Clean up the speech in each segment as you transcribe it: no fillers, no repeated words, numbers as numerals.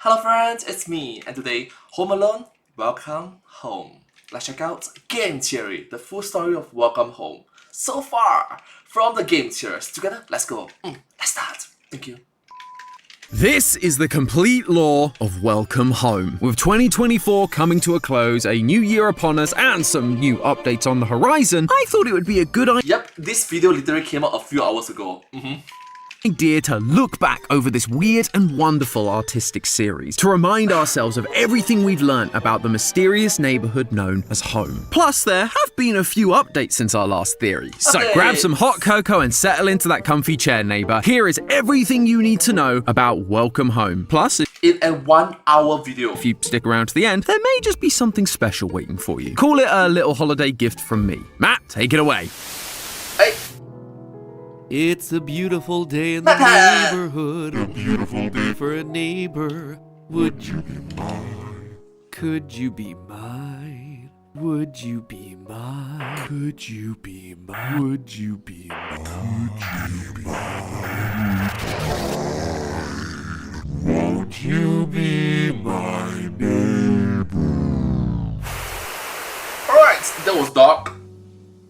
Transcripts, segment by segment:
Hello friends, it's me, and today, Home Alone, Welcome Home. Let's check out Game Theory, the full story of Welcome Home. So far, from the game theories. Together, let's go. Let's start. Thank you. This is the complete lore of Welcome Home. With 2024 coming to a close, a new year upon us, and some new updates on the horizon, I thought it would be a good Yep, this video literally came out a few hours ago. idea to look back over this weird and wonderful artistic series to remind ourselves of everything we've learned about the mysterious neighborhood known as home. Plus, there have been a few updates since our last theory. So grab some hot cocoa and settle into that comfy chair, neighbor. Here is everything you need to know about Welcome Home. Plus, In a 1 hour video. if you stick around to the end, there may just be something special waiting for you. Call it a little holiday gift from me. Matt, take it away. Hey, It's a beautiful day in the neighborhood, a beautiful day for a neighbor. Would you be mine? Could you be mine? Would you be mine? Could you be mine? Would you be mine? Won't you be my neighbor? alright, that was dark.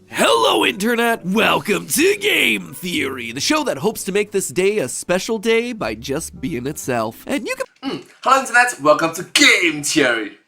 Hello, Internet! Welcome to Game Theory, the show that hopes to make this day a special day by just being itself. And you can Hello Internet, welcome to Game Theory.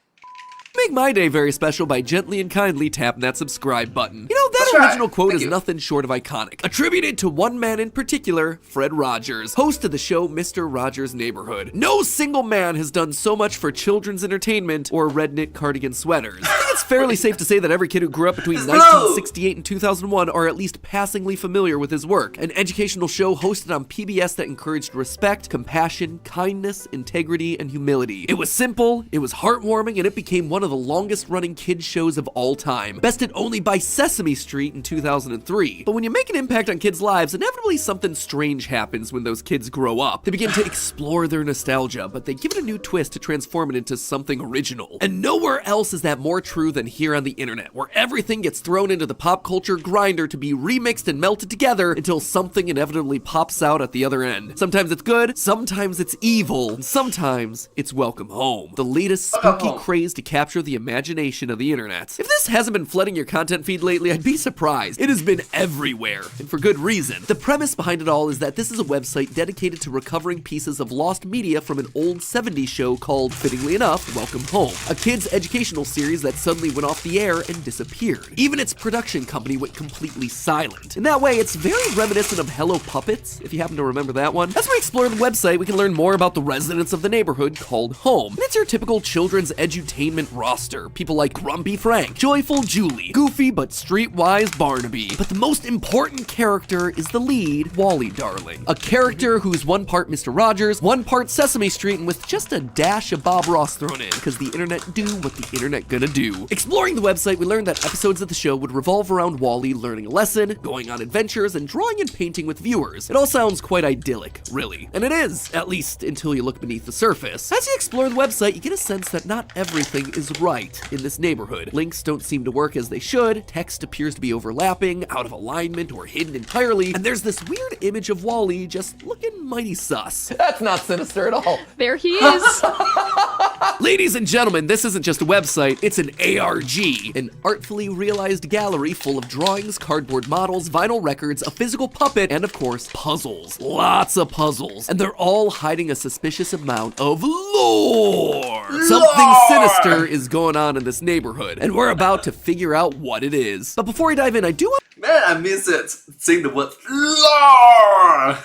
make my day very special by gently and kindly tapping that subscribe button. You know, that That's right. original quote Thank is you. nothing short of iconic. Attributed to one man in particular, Fred Rogers, host of the show Mr. Rogers' Neighborhood. No single man has done so much for children's entertainment or red knit cardigan sweaters. I think it's fairly safe to say that every kid who grew up between 1968 and 2001 are at least passingly familiar with his work. An educational show hosted on PBS that encouraged respect, compassion, kindness, integrity, and humility. It was simple, it was heartwarming, and it became one of the longest running kids shows of all time, bested only by Sesame Street in 2003. But when you make an impact on kids' lives, inevitably something strange happens when those kids grow up. They begin to explore their nostalgia, but they give it a new twist to transform it into something original. And nowhere else is that more true than here on the internet, where everything gets thrown into the pop culture grinder to be remixed and melted together until something inevitably pops out at the other end. Sometimes it's good, sometimes it's evil, and sometimes it's Welcome Home, the latest spooky craze to capture the imagination of the internet. If this hasn't been flooding your content feed lately, I'd be surprised. It has been everywhere, and for good reason. The premise behind it all is that this is a website dedicated to recovering pieces of lost media from an old 70s show called, fittingly enough, Welcome Home, a kids' educational series that suddenly went off the air and disappeared. Even its production company went completely silent. In that way, it's very reminiscent of Hello Puppets, if you happen to remember that one. As we explore the website, we can learn more about the residents of the neighborhood called Home. And it's your typical children's edutainment roster. People like Grumpy Frank, Joyful Julie, Goofy but streetwise Barnaby. But the most important character is the lead, Wally Darling. A character who's one part Mr. Rogers, one part Sesame Street, and with just a dash of Bob Ross thrown in, because the internet do what the internet gonna do. Exploring the website, we learned that episodes of the show would revolve around Wally learning a lesson, going on adventures, and drawing and painting with viewers. It all sounds quite idyllic, really. And it is, at least until you look beneath the surface. As you explore the website, you get a sense that not everything is right in this neighborhood. Links don't seem to work as they should, text appears to be overlapping, out of alignment, or hidden entirely, and there's this weird image of Wally just looking mighty sus. That's not sinister at all. There he is. Ladies and gentlemen, this isn't just a website, it's an ARG, an artfully realized gallery full of drawings, cardboard models, vinyl records, a physical puppet, and of course, puzzles. Lots of puzzles. And they're all hiding a suspicious amount of lore. Something sinister is going on in this neighborhood, and we're about to figure out what it is. But before we dive in, I do want Man, I miss it. Saying the word lore.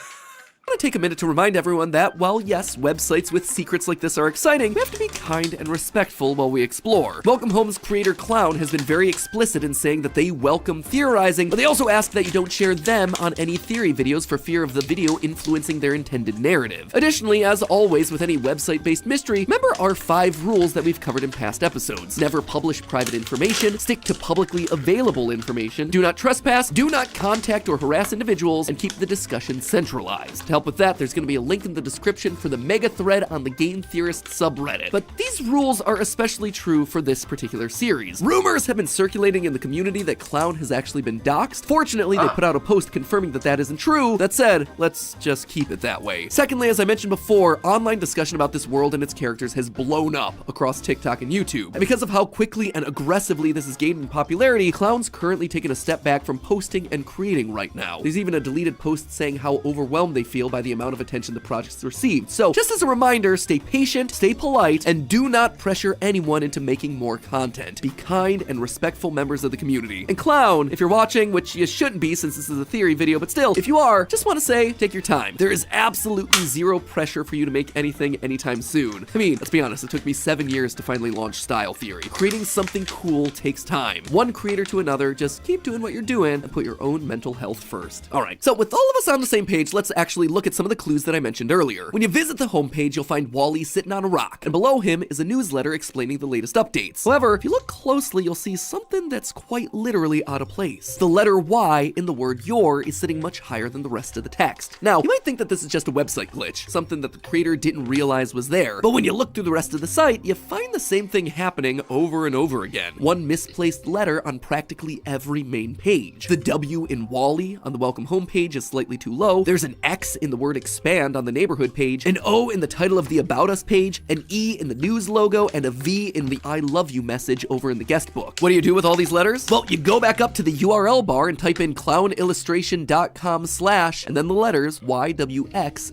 I want to take a minute to remind everyone that while yes, websites with secrets like this are exciting, we have to be kind and respectful while we explore. Welcome Home's creator Clown has been very explicit in saying that they welcome theorizing, but they also ask that you don't share them on any theory videos for fear of the video influencing their intended narrative. Additionally, as always with any website-based mystery, remember our 5 rules that we've covered in past episodes. Never publish private information, stick to publicly available information, do not trespass, do not contact or harass individuals, and keep the discussion centralized. help with that, there's going to be a link in the description for the mega thread on the Game Theorist subreddit. But these rules are especially true for this particular series. Rumors have been circulating in the community that Clown has actually been doxxed. Fortunately, they put out a post confirming that that isn't true. That said, let's just keep it that way. Secondly, as I mentioned before, online discussion about this world and its characters has blown up across TikTok and YouTube. And because of how quickly and aggressively this has gained in popularity, Clown's currently taken a step back from posting and creating right now. There's even a deleted post saying how overwhelmed they feel by the amount of attention the project's received. So just as a reminder, stay patient, stay polite, and do not pressure anyone into making more content. Be kind and respectful members of the community. And Clown, if you're watching, which you shouldn't be since this is a theory video, but still, if you are, just want to say, take your time. There is absolutely zero pressure for you to make anything anytime soon. I mean, let's be honest, it took me 7 years to finally launch Style Theory. Creating something cool takes time. One creator to another, just keep doing what you're doing and put your own mental health first. Alright, so with all of us on the same page, let's actually look at some of the clues that I mentioned earlier. When you visit the homepage, you'll find Wally sitting on a rock, and below him is a newsletter explaining the latest updates. However, if you look closely, you'll see something that's quite literally out of place. The letter Y in the word your is sitting much higher than the rest of the text. Now, you might think that this is just a website glitch, something that the creator didn't realize was there, but when you look through the rest of the site, you find the same thing happening over and over again. One misplaced letter on practically every main page. The W in Wally on the welcome homepage is slightly too low. There's an X in the word expand on the neighborhood page, an O in the title of the about us page, an E in the news logo, and a V in the I love you message over in the guest book. What do you do with all these letters? Well, you go back up to the URL bar and type in clownillustration.com/ and then the letters YWXOEV.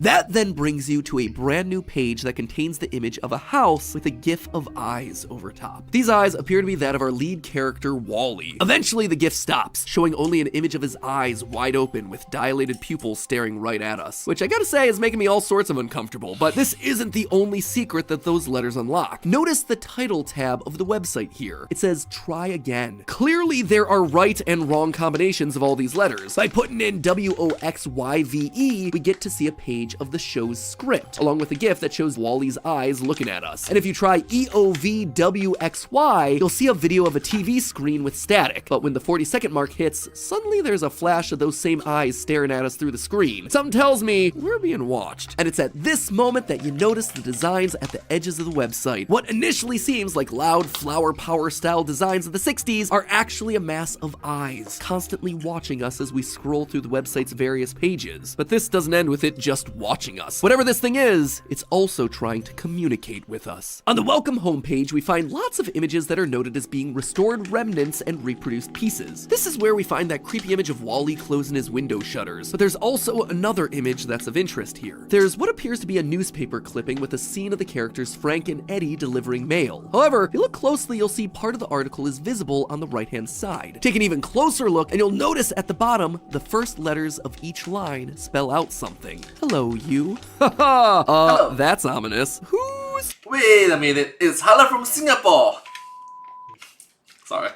That then brings you to a brand new page that contains the image of a house with a gif of eyes over top. These eyes appear to be that of our lead character, Wally. Eventually, the gif stops, showing only an image of his eyes wide open with dilated pupils staring right at us, which I gotta say is making me all sorts of uncomfortable, but this isn't the only secret that those letters unlock. Notice the title tab of the website here. It says try again. Clearly, there are right and wrong combinations of all these letters. By putting in WOXYVE, we get to see a page of the show's script, along with a gif that shows Wally's eyes looking at us. And if you try EOVWXY, you'll see a video of a TV screen with static, but when the 40-second mark hits, suddenly there's a flash of those same eyes staring at us through the screen. Something tells me we're being watched. And it's at this moment that you notice the designs at the edges of the website. What initially seems like loud flower power style designs of the 60s are actually a mass of eyes, constantly watching us as we scroll through the website's various pages. But this doesn't end with it just watching us. Whatever this thing is, it's also trying to communicate with us. On the welcome homepage, we find lots of images that are noted as being restored remnants and reproduced pieces. This is where we find that creepy image of Wally closing his window shutters, but there's also another image that's of interest here. There's what appears to be a newspaper clipping with a scene of the characters Frank and Eddie delivering mail. However, if you look closely, you'll see part of the article is visible on the right-hand side. Take an even closer look, and you'll notice at the bottom, the first letters of each line spell out something. Hello, you. Haha, that's ominous. Who's... Wait a minute, it's Hala from Singapore. Sorry.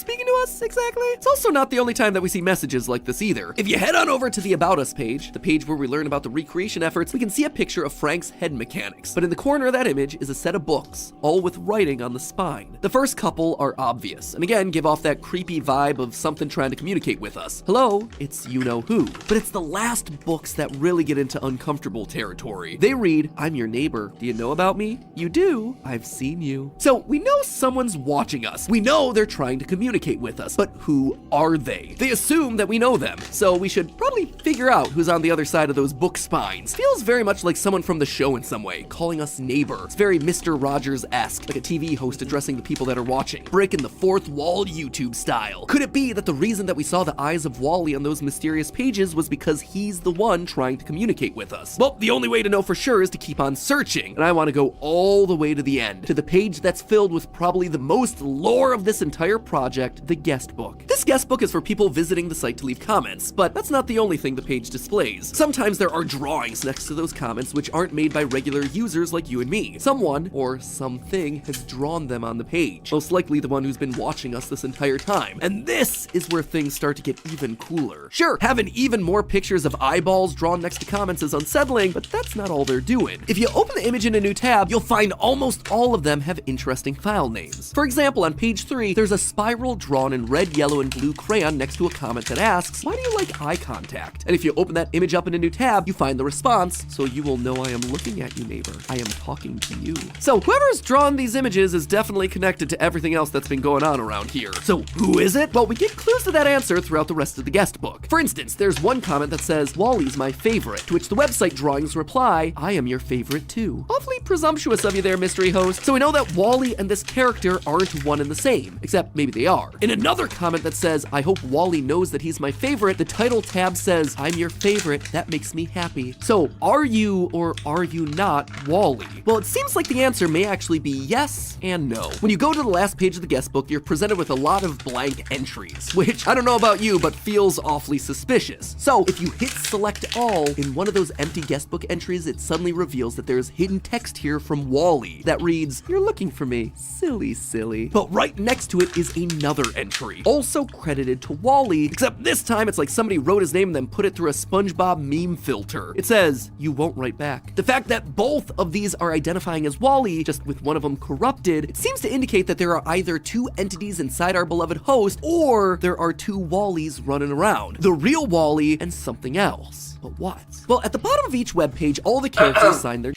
speaking to us exactly? It's also not the only time that we see messages like this either. If you head on over to the About Us page, the page where we learn about the recreation efforts, we can see a picture of Frank's head mechanics. But in the corner of that image is a set of books, all with writing on the spine. The first couple are obvious, and again give off that creepy vibe of something trying to communicate with us. Hello, it's you-know-who. But it's the last books that really get into uncomfortable territory. They read, I'm your neighbor. Do you know about me? You do. I've seen you. So we know someone's watching us. We know they're trying to communicate with us, but who are they? They assume that we know them, so we should probably figure out who's on the other side of those book spines. Feels very much like someone from the show in some way, calling us neighbor. It's very Mr. Rogers-esque, like a TV host addressing the people that are watching. Breaking the fourth wall YouTube style. Could it be that the reason that we saw the eyes of Wally on those mysterious pages was because he's the one trying to communicate with us? Well, the only way to know for sure is to keep on searching, and I want to go all the way to the end, to the page that's filled with probably the most lore of this entire project, the guest book. This guest book is for people visiting the site to leave comments, but that's not the only thing the page displays. Sometimes there are drawings next to those comments which aren't made by regular users like you and me. Someone, or something, has drawn them on the page. Most likely the one who's been watching us this entire time. And this is where things start to get even cooler. Sure, having even more pictures of eyeballs drawn next to comments is unsettling, but that's not all they're doing. If you open the image in a new tab, you'll find almost all of them have interesting file names. For example, on page 3, there's a spiral circle drawn in red, yellow, and blue crayon next to a comment that asks, why do you like eye contact? And if you open that image up in a new tab, you find the response, so you will know I am looking at you, neighbor. I am talking to you. So whoever's drawn these images is definitely connected to everything else that's been going on around here. So who is it? Well, we get clues to that answer throughout the rest of the guest book. For instance, there's one comment that says, Wally's my favorite, to which the website drawings reply, I am your favorite too. Awfully presumptuous of you there, mystery host. So we know that Wally and this character aren't one and the same, except maybe they are. In another comment that says, I hope Wally knows that he's my favorite, the title tab says, I'm your favorite, that makes me happy. So are you or are you not Wally? Well, it seems like the answer may actually be yes and no. When you go to the last page of the guest book, you're presented with a lot of blank entries, which I don't know about you, but feels awfully suspicious. So if you hit select all, in one of those empty guest book entries, it suddenly reveals that there's hidden text here from Wally that reads, you're looking for me, silly, silly. But right next to it is another entry, also credited to Wally, except this time it's like somebody wrote his name and then put it through a SpongeBob meme filter. It says, you won't write back. The fact that both of these are identifying as Wally, just with one of them corrupted, it seems to indicate that there are either two entities inside our beloved host, or there are two Wallys running around. The real Wally and something else. But what? Well, at the bottom of each webpage, all the characters sign their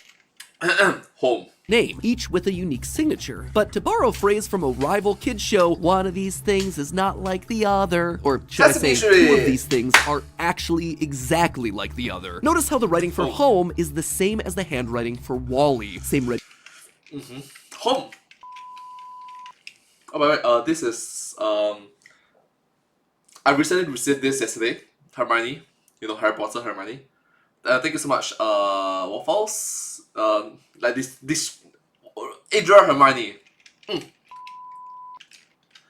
Home. name, each with a unique signature. But to borrow a phrase from a rival kids show, one of these things is not like the other. Or should I say, two of these things are actually exactly like the other. Notice how the writing for home is the same as the handwriting for Wally. Same red. Home. Oh, by the way, this is, I recently received this yesterday. Hermione. You know, Harry Potter Hermione. Thank you so much, Waffles. Like this Adria Hermione.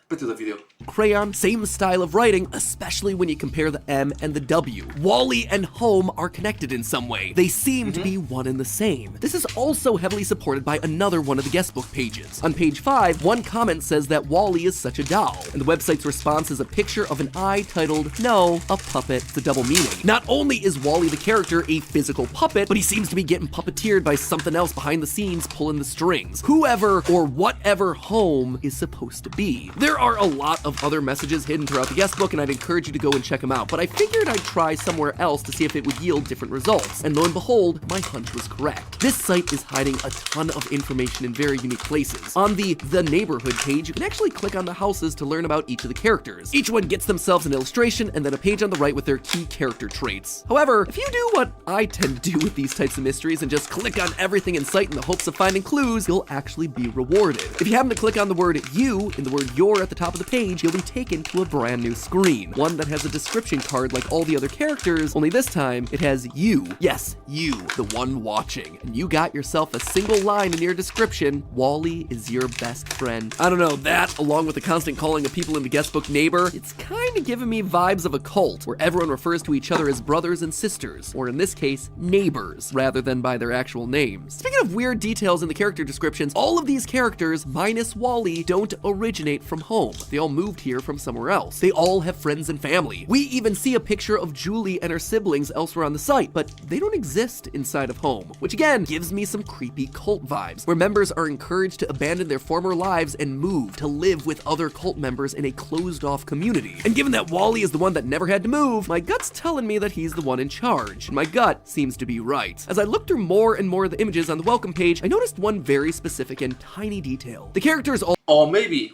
Back to the video. Crayon, same style of writing, especially when you compare the M and the W. Wally and home are connected in some way. They seem to be one and the same. This is also heavily supported by another one of the guest book pages. On page 5, one comment says that Wally is such a doll, and the website's response is a picture of an eye titled, no, a puppet. It's a double meaning. Not only is Wally the character a physical puppet, but he seems to be getting puppeteered by something else behind the scenes pulling the strings. Whoever or whatever home is supposed to be. There are a lot of other messages hidden throughout the guest book, and I'd encourage you to go and check them out, but I figured I'd try somewhere else to see if it would yield different results, and lo and behold, my hunch was correct. This site is hiding a ton of information in very unique places. On the Neighborhood page, you can actually click on the houses to learn about each of the characters. Each one gets themselves an illustration, and then a page on the right with their key character traits. However, if you do what I tend to do with these types of mysteries and just click on everything in sight in the hopes of finding clues, you'll actually be rewarded. If you happen to click on the word you in the word your at the top of the page, you'll be taken to a brand new screen. One that has a description card like all the other characters, only this time it has you. Yes, you, the one watching. And you got yourself a single line in your description, Wally is your best friend. I don't know, that, along with the constant calling of people in the guest book neighbor, it's kinda giving me vibes of a cult, where everyone refers to each other as brothers and sisters, or in this case, neighbors, rather than by their actual names. Speaking of weird details in the character descriptions, all of these characters, minus Wally, don't originate from home. They all moved here from somewhere else. They all have friends and family. We even see a picture of Julie and her siblings elsewhere on the site, but they don't exist inside of home, which again gives me some creepy cult vibes, where members are encouraged to abandon their former lives and move to live with other cult members in a closed-off community. And given that Wally is the one that never had to move, my gut's telling me that he's the one in charge, and my gut seems to be right. As I looked through more and more of the images on the welcome page, I noticed one very specific and tiny detail. The characters all Or maybe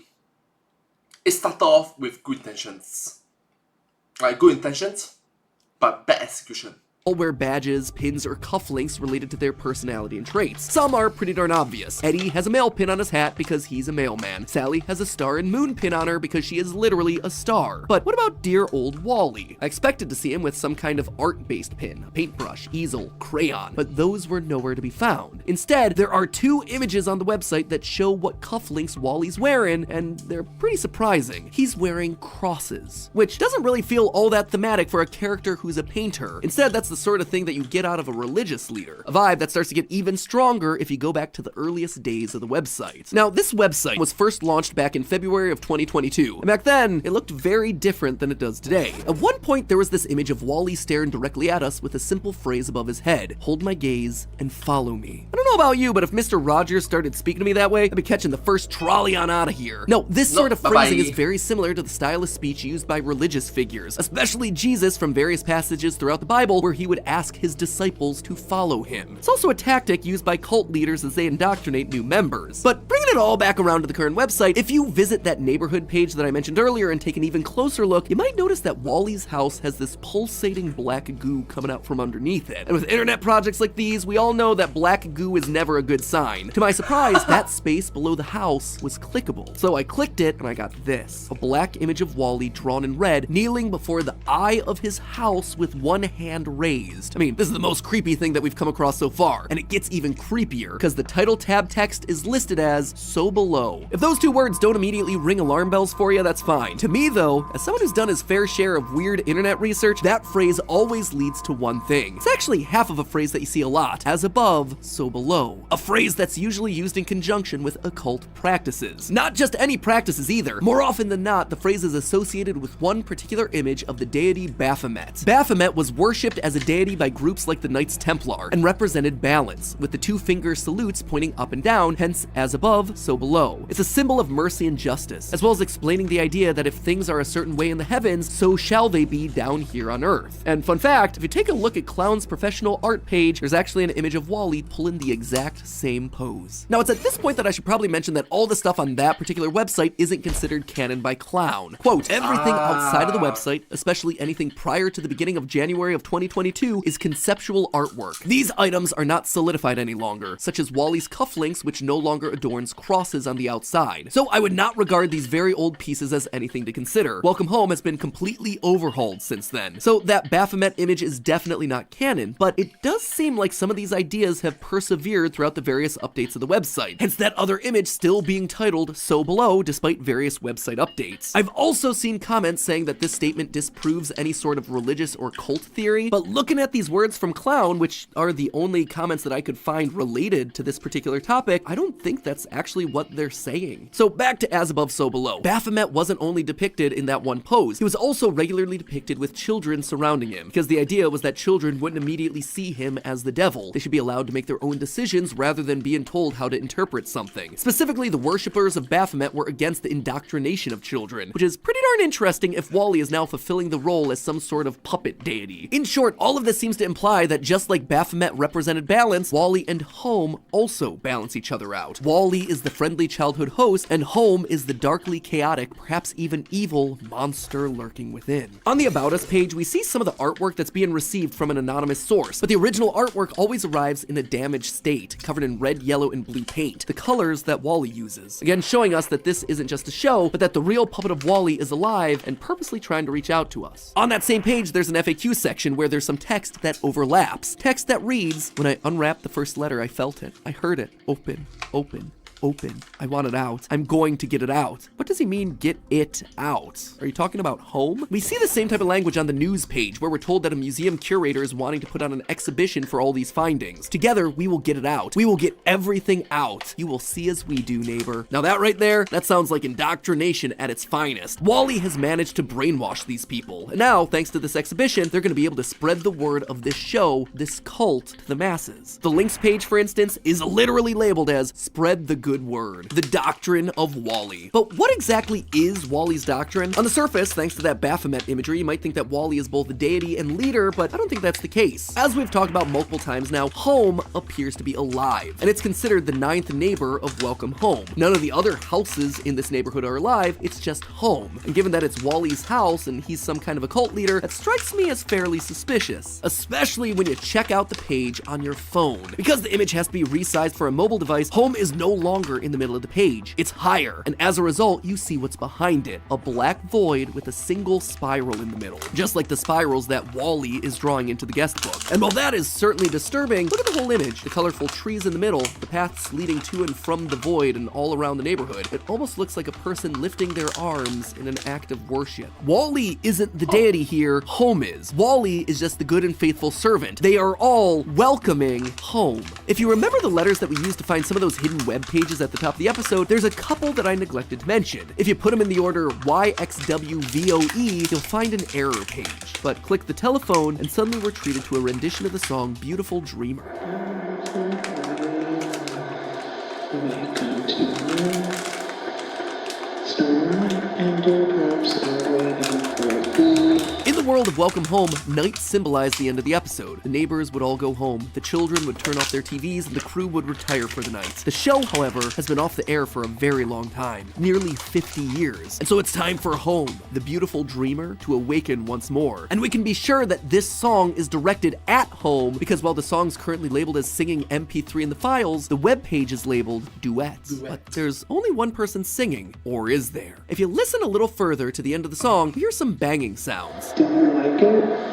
it started off with good intentions. Like good intentions, but bad execution. all wear badges, pins, or cufflinks related to their personality and traits. Some are pretty darn obvious. Eddie has a male pin on his hat because he's a mailman. Sally has a star and moon pin on her because she is literally a star. But what about dear old Wally? I expected to see him with some kind of art-based pin, a paintbrush, easel, crayon, but those were nowhere to be found. Instead, there are two images on the website that show what cufflinks Wally's wearing, and they're pretty surprising. He's wearing crosses, which doesn't really feel all that thematic for a character who's a painter. Instead, that's the sort of thing that you get out of a religious leader. A vibe that starts to get even stronger if you go back to the earliest days of the website. Now, this website was first launched back in February of 2022, and back then, it looked very different than it does today. At one point, there was this image of Wally staring directly at us with a simple phrase above his head: "Hold my gaze and follow me." I don't know about you, but if Mr. Rogers started speaking to me that way, I'd be catching the first trolley on out of here. No, this sort of phrasing is very similar to the style of speech used by religious figures, especially Jesus from various passages throughout the Bible where he would ask his disciples to follow him. It's also a tactic used by cult leaders as they indoctrinate new members. But bringing it all back around to the current website, if you visit that neighborhood page that I mentioned earlier and take an even closer look, you might notice that Wally's house has this pulsating black goo coming out from underneath it. And with internet projects like these, we all know that black goo is never a good sign. To my surprise, that space below the house was clickable. So I clicked it and I got this: a black image of Wally drawn in red, kneeling before the eye of his house with one hand raised. I mean, this is the most creepy thing that we've come across so far, and it gets even creepier because the title tab text is listed as "so below." If those two words don't immediately ring alarm bells for you, that's fine. To me though, as someone who's done his fair share of weird internet research, that phrase always leads to one thing. It's actually half of a phrase that you see a lot: as above, so below. A phrase that's usually used in conjunction with occult practices. Not just any practices either. More often than not, the phrase is associated with one particular image of the deity Baphomet. Baphomet was worshipped as a deity by groups like the Knights Templar and represented balance, with the two finger salutes pointing up and down, hence as above, so below. It's a symbol of mercy and justice, as well as explaining the idea that if things are a certain way in the heavens, so shall they be down here on Earth. And fun fact, if you take a look at Clown's professional art page, there's actually an image of Wally pulling the exact same pose. Now, it's at this point that I should probably mention that all the stuff on that particular website isn't considered canon by Clown. Quote, everything outside of the website, especially anything prior to the beginning of January of 2022, is conceptual artwork. These items are not solidified any longer, such as Wally's cufflinks, which no longer adorns crosses on the outside. So I would not regard these very old pieces as anything to consider. Welcome Home has been completely overhauled since then. So that Baphomet image is definitely not canon, but it does seem like some of these ideas have persevered throughout the various updates of the website. Hence that other image still being titled "so below" despite various website updates. I've also seen comments saying that this statement disproves any sort of religious or cult theory, but looking at these words from Clown, which are the only comments that I could find related to this particular topic, I don't think that's actually what they're saying. So back to as above, so below. Baphomet wasn't only depicted in that one pose, he was also regularly depicted with children surrounding him, because the idea was that children wouldn't immediately see him as the devil. They should be allowed to make their own decisions rather than being told how to interpret something. Specifically, the worshippers of Baphomet were against the indoctrination of children, which is pretty darn interesting if Wally is now fulfilling the role as some sort of puppet deity. In short, all of this seems to imply that just like Baphomet represented balance, Wally and Home also balance each other out. Wally is the friendly childhood host, and Home is the darkly chaotic, perhaps even evil monster lurking within. On the About Us page, we see some of the artwork that's being received from an anonymous source, but the original artwork always arrives in a damaged state, covered in red, yellow, and blue paint, the colors that Wally uses. Again, showing us that this isn't just a show, but that the real puppet of Wally is alive and purposely trying to reach out to us. On that same page, there's an FAQ section where there's some text that overlaps. Text that reads, "When I unwrapped the first letter, I felt it. I heard it. Open, open, open. I want it out. I'm going to get it out." What does he mean, get it out? Are you talking about home? We see the same type of language on the news page where we're told that a museum curator is wanting to put on an exhibition for all these findings. Together, we will get it out. We will get everything out. You will see as we do, neighbor. Now that right there, that sounds like indoctrination at its finest. Wally has managed to brainwash these people. And now, thanks to this exhibition, they're going to be able to spread the word of this show, this cult, to the masses. The links page, for instance, is literally labeled as "Spread the Good Word, the doctrine of Wally." But what exactly is Wally's doctrine? On the surface, thanks to that Baphomet imagery, you might think that Wally is both a deity and leader, but I don't think that's the case. As we've talked about multiple times now, Home appears to be alive, and it's considered the 9th neighbor of Welcome Home. None of the other houses in this neighborhood are alive, it's just Home. And given that it's Wally's house and he's some kind of a cult leader, that strikes me as fairly suspicious, especially when you check out the page on your phone. Because the image has to be resized for a mobile device, Home is no longer longer in the middle of the page. It's higher, and as a result, you see what's behind it, a black void with a single spiral in the middle, just like the spirals that Wall-E is drawing into the guest book. And while that is certainly disturbing, look at the whole image. The colorful trees in the middle, the paths leading to and from the void and all around the neighborhood. It almost looks like a person lifting their arms in an act of worship. Wall-E isn't the deity here, home is. Wall-E is just the good and faithful servant. They are all welcoming home. If you remember the letters that we used to find some of those hidden web pages at the top of the episode, there's a couple that I neglected to mention. If you put them in the order YXWVOE, you'll find an error page. But click the telephone and suddenly we're treated to a rendition of the song Beautiful Dreamer. In the world of Welcome Home, night symbolized the end of the episode. The neighbors would all go home, the children would turn off their TVs, and the crew would retire for the night. The show, however, has been off the air for a very long time, nearly 50 years. And so it's time for Home, the beautiful dreamer, to awaken once more. And we can be sure that this song is directed at home because while the song's currently labeled as singing MP3 in the files, the webpage is labeled duets. But there's only one person singing, or is there? If you listen a little further to the end of the song, here's some banging sounds. Do you like it?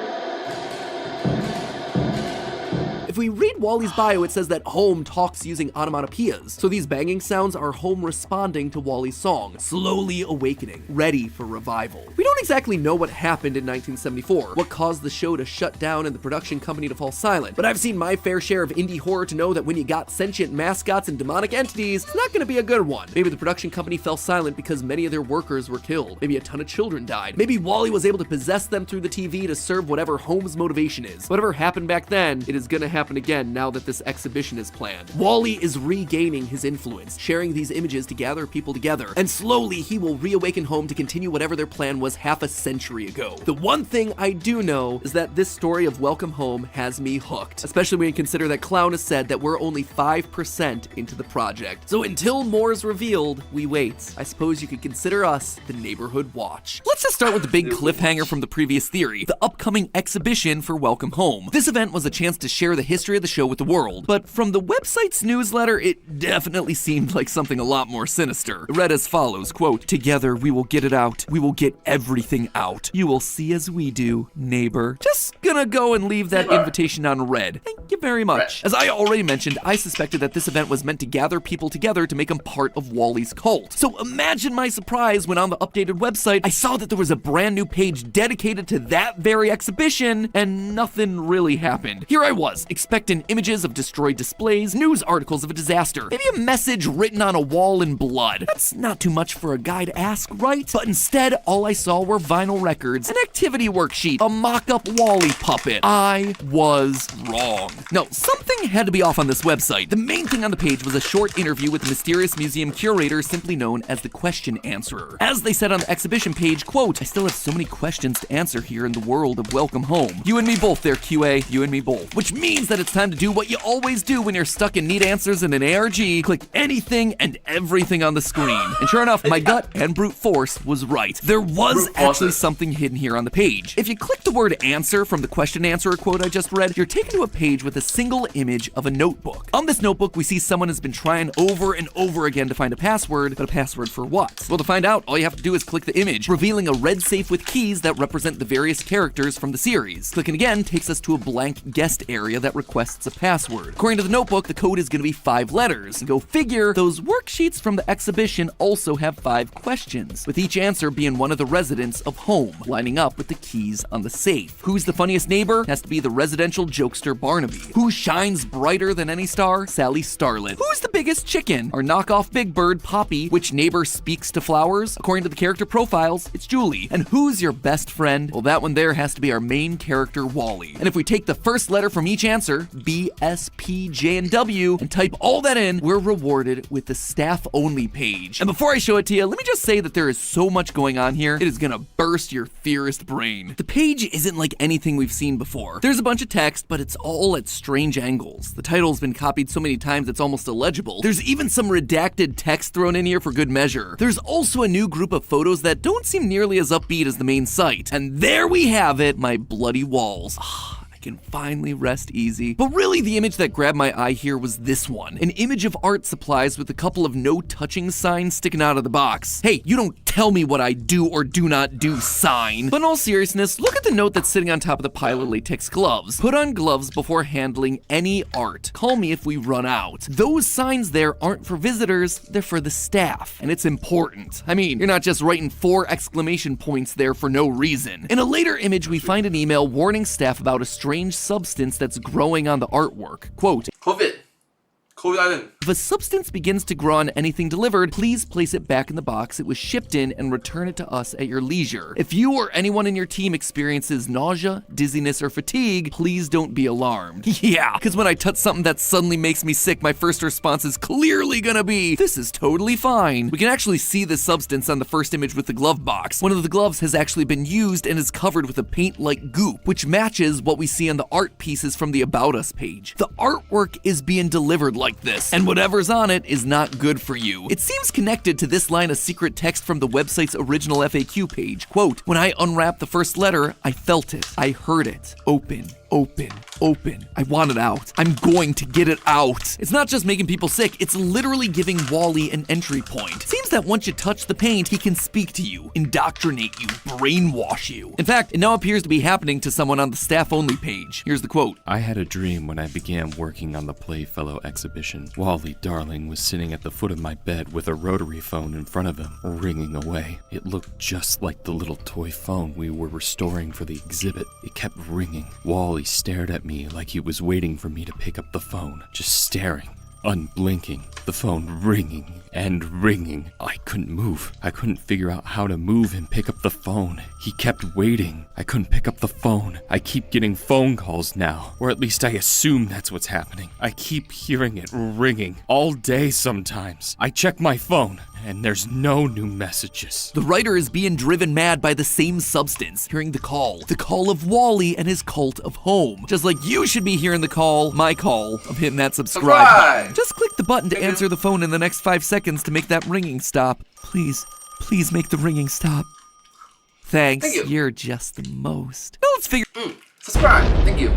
If we read Wall-E's bio, it says that Home talks using onomatopoeias. So these banging sounds are Home responding to Wall-E's song, slowly awakening, ready for revival. We don't exactly know what happened in 1974, what caused the show to shut down and the production company to fall silent, but I've seen my fair share of indie horror to know that when you got sentient mascots and demonic entities, it's not gonna be a good one. Maybe the production company fell silent because many of their workers were killed. Maybe a ton of children died. Maybe Wall-E was able to possess them through the TV to serve whatever Home's motivation is. Whatever happened back then, it is gonna happen again now that this exhibition is planned. Wall-E is regaining his influence, sharing these images to gather people together, and slowly he will reawaken Home to continue whatever their plan was half a century ago. The one thing I do know is that this story of Welcome Home has me hooked, especially when you consider that Clown has said that we're only 5% into the project. So until more is revealed, we wait. I suppose you could consider us the Neighborhood Watch. Let's just start with the big cliffhanger from the previous theory, the upcoming exhibition for Welcome Home. This event was a chance to share the history of the show with the world, but from the website's newsletter, it definitely seemed like something a lot more sinister. It read as follows, quote, "Together we will get it out. We will get everything out. You will see as we do, neighbor." Just gonna go and leave that invitation on red. Thank you very much. As I already mentioned, I suspected that this event was meant to gather people together to make them part of Wall-E's cult. So imagine my surprise when on the updated website, I saw that there was a brand new page dedicated to that very exhibition, and nothing really happened. Here I was, expecting images of destroyed displays, news articles of a disaster, maybe a message written on a wall in blood. That's not too much for a guy to ask, right? But instead, all I saw were vinyl records, an activity worksheet, a mock-up Wall-E puppet. I was wrong. No, something had to be off on this website. The main thing on the page was a short interview with the mysterious museum curator simply known as the Question Answerer. As they said on the exhibition page, quote, "I still have so many questions to answer here in the world of Welcome Home. You and me both there, QA, you and me both." Which means that it's time to do what you always do when you're stuck and need answers in an ARG, click anything and everything on the screen. And sure enough, my gut and brute force was right. There was actually something hidden here on the page. If you click the word answer from the Question Answerer quote I just read, you're taken to a page with a single image of a notebook. On this notebook, we see someone has been trying over and over again to find a password, but a password for what? Well, to find out, all you have to do is click the image, revealing a red safe with keys that represent the various characters from the series. Clicking again takes us to a blank guest area that requests a password. According to the notebook, the code is going to be 5 letters. And go figure, those worksheets from the exhibition also have 5 questions, with each answer being one of the residents of Home, lining up with the keys on the safe. Who's the funniest neighbor? Has to be the residential jokester Barnaby. Who shines brighter than any star? Sally Starlet. Who's the biggest chicken? Our knockoff Big Bird, Poppy. Which neighbor speaks to flowers? According to the character profiles, it's Julie. And who's your best friend? Well, that one there has to be our main character, Wall-E. And if we take the first letter from each answer, B, S, P, J, and W, and type all that in, we're rewarded with the staff-only page. And before I show it to you, let me just say that there is so much going on here, it is gonna burst your theorist brain. The page isn't like anything we've seen before. There's a bunch of text, but it's all at strange angles. The title's been copied so many times it's almost illegible. There's even some redacted text thrown in here for good measure. There's also a new group of photos that don't seem nearly as upbeat as the main site. And there we have it, my bloody walls. I I can finally rest easy. But really, the image that grabbed my eye here was this one. An image of art supplies with a couple of no touching signs sticking out of the box. Hey, you don't tell me what I do or do not do sign. But in all seriousness, look at the note that's sitting on top of the pile of latex gloves. Put on gloves before handling any art. Call me if we run out. Those signs there aren't for visitors, they're for the staff. And it's important. I mean, you're not just writing 4 exclamation points there for no reason. In a later image, we find an email warning staff about a strange substance that's growing on the artwork. Quote, COVID Island. if a substance begins to grow on anything delivered, please place it back in the box it was shipped in and return it to us at your leisure. If you or anyone in your team experiences nausea, dizziness, or fatigue, please don't be alarmed. Yeah, because when I touch something that suddenly makes me sick, my first response is clearly gonna be, this is totally fine. We can actually see this substance on the first image with the glove box. One of the gloves has actually been used and is covered with a paint-like goop, which matches what we see on the art pieces from the About Us page. The artwork is being delivered like this, and whatever's on it is not good for you. It seems connected to this line of secret text from the website's original FAQ page. Quote, when I unwrapped the first letter, I felt it. I heard it. Open. Open, open. I want it out. I'm going to get it out. It's not just making people sick, it's literally giving Wally an entry point. Seems that once you touch the paint, he can speak to you, indoctrinate you, brainwash you. In fact, it now appears to be happening to someone on the staff-only page. Here's the quote. I had a dream when I began working on the Playfellow exhibition. Wally Darling was sitting at the foot of my bed with a rotary phone in front of him, ringing away. It looked just like the little toy phone we were restoring for the exhibit. It kept ringing. Wally stared at me like he was waiting for me to pick up the phone, just staring, unblinking, the phone ringing and ringing. I couldn't move. I couldn't figure out how to move and pick up the phone. He kept waiting. I couldn't pick up the phone. I keep getting phone calls now, or at least I assume that's what's happening. I keep hearing it ringing all day sometimes. I check my phone, and there's no new messages. The writer is being driven mad by the same substance, hearing the call of Wally and his cult of home. Just like you should be hearing the call, my call, of hitting that subscribe button. Just click the button to answer the phone in the next 5 seconds to make that ringing stop. Please make the ringing stop. Thanks, Thank you. You're just the most. Now let's figure Subscribe. Thank you.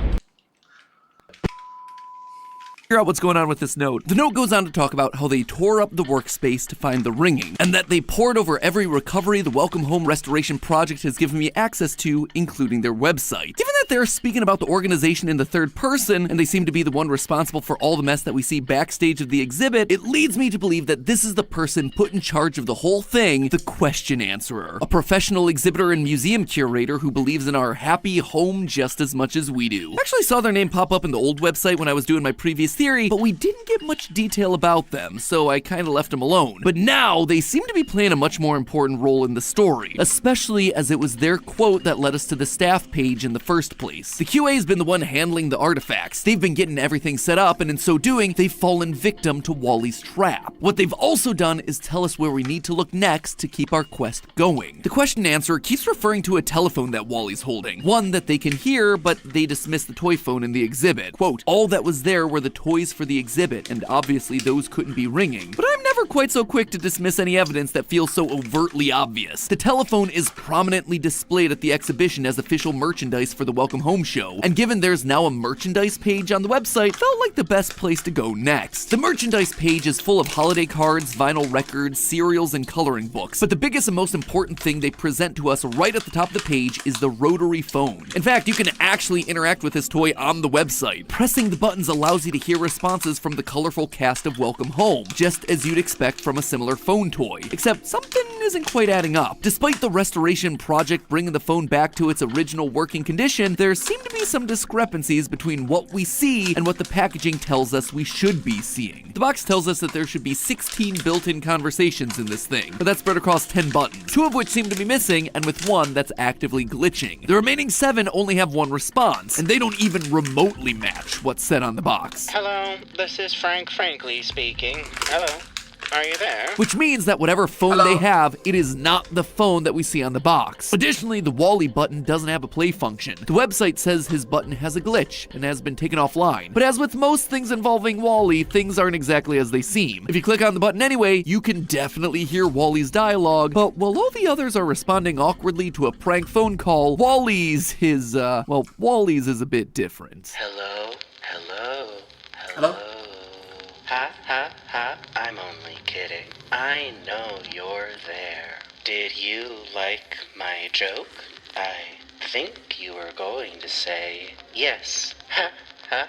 out what's going on with this note. The note goes on to talk about how they tore up the workspace to find the ringing, and that they poured over every recovery the Welcome Home Restoration Project has given me access to, including their website. Given that they're speaking about the organization in the third person, and they seem to be the one responsible for all the mess that we see backstage of the exhibit, it leads me to believe that this is the person put in charge of the whole thing, the question answerer. A professional exhibitor and museum curator who believes in our happy home just as much as we do. I actually saw their name pop up in the old website when I was doing my previous theory, but we didn't get much detail about them, so I kinda left them alone. But now, they seem to be playing a much more important role in the story, especially as it was their quote that led us to the staff page in the first place. The QA's been the one handling the artifacts. They've been getting everything set up, and in so doing, they've fallen victim to Wally's trap. What they've also done is tell us where we need to look next to keep our quest going. The question answer keeps referring to a telephone that Wally's holding, one that they can hear, but they dismiss the toy phone in the exhibit. Quote, all that was there were the toys for the exhibit, and obviously those couldn't be ringing. But I'm never quite so quick to dismiss any evidence that feels so overtly obvious. The telephone is prominently displayed at the exhibition as official merchandise for the Welcome Home show, and given there's now a merchandise page on the website, felt like the best place to go next. The merchandise page is full of holiday cards, vinyl records, cereals, and coloring books, but the biggest and most important thing they present to us right at the top of the page is the rotary phone. In fact, you can actually interact with this toy on the website. Pressing the buttons allows you to hear responses from the colorful cast of Welcome Home, just as you'd expect from a similar phone toy, except something isn't quite adding up. Despite the restoration project bringing the phone back to its original working condition, there seem to be some discrepancies between what we see and what the packaging tells us we should be seeing. The box tells us that there should be 16 built-in conversations in this thing, but that's spread across 10 buttons, 2 of which seem to be missing, and with 1 that's actively glitching. The remaining 7 only have 1 response, and they don't even remotely match what's said on the box. Hello, this is Frank Frankly speaking. Hello. Are you there? Which means that whatever phone Hello? they have, it is not the phone that we see on the box. Additionally, the Wall-E button doesn't have a play function. The website says his button has a glitch and has been taken offline. But as with most things involving Wall-E, things aren't exactly as they seem. If you click on the button anyway, you can definitely hear Wall-E's dialogue, but while all the others are responding awkwardly to a prank phone call, Wall-E's is a bit different. Hello? Hello? Hello? Ha, I'm only kidding. I know you're there. Did you like my joke? I think you were going to say yes. Ha.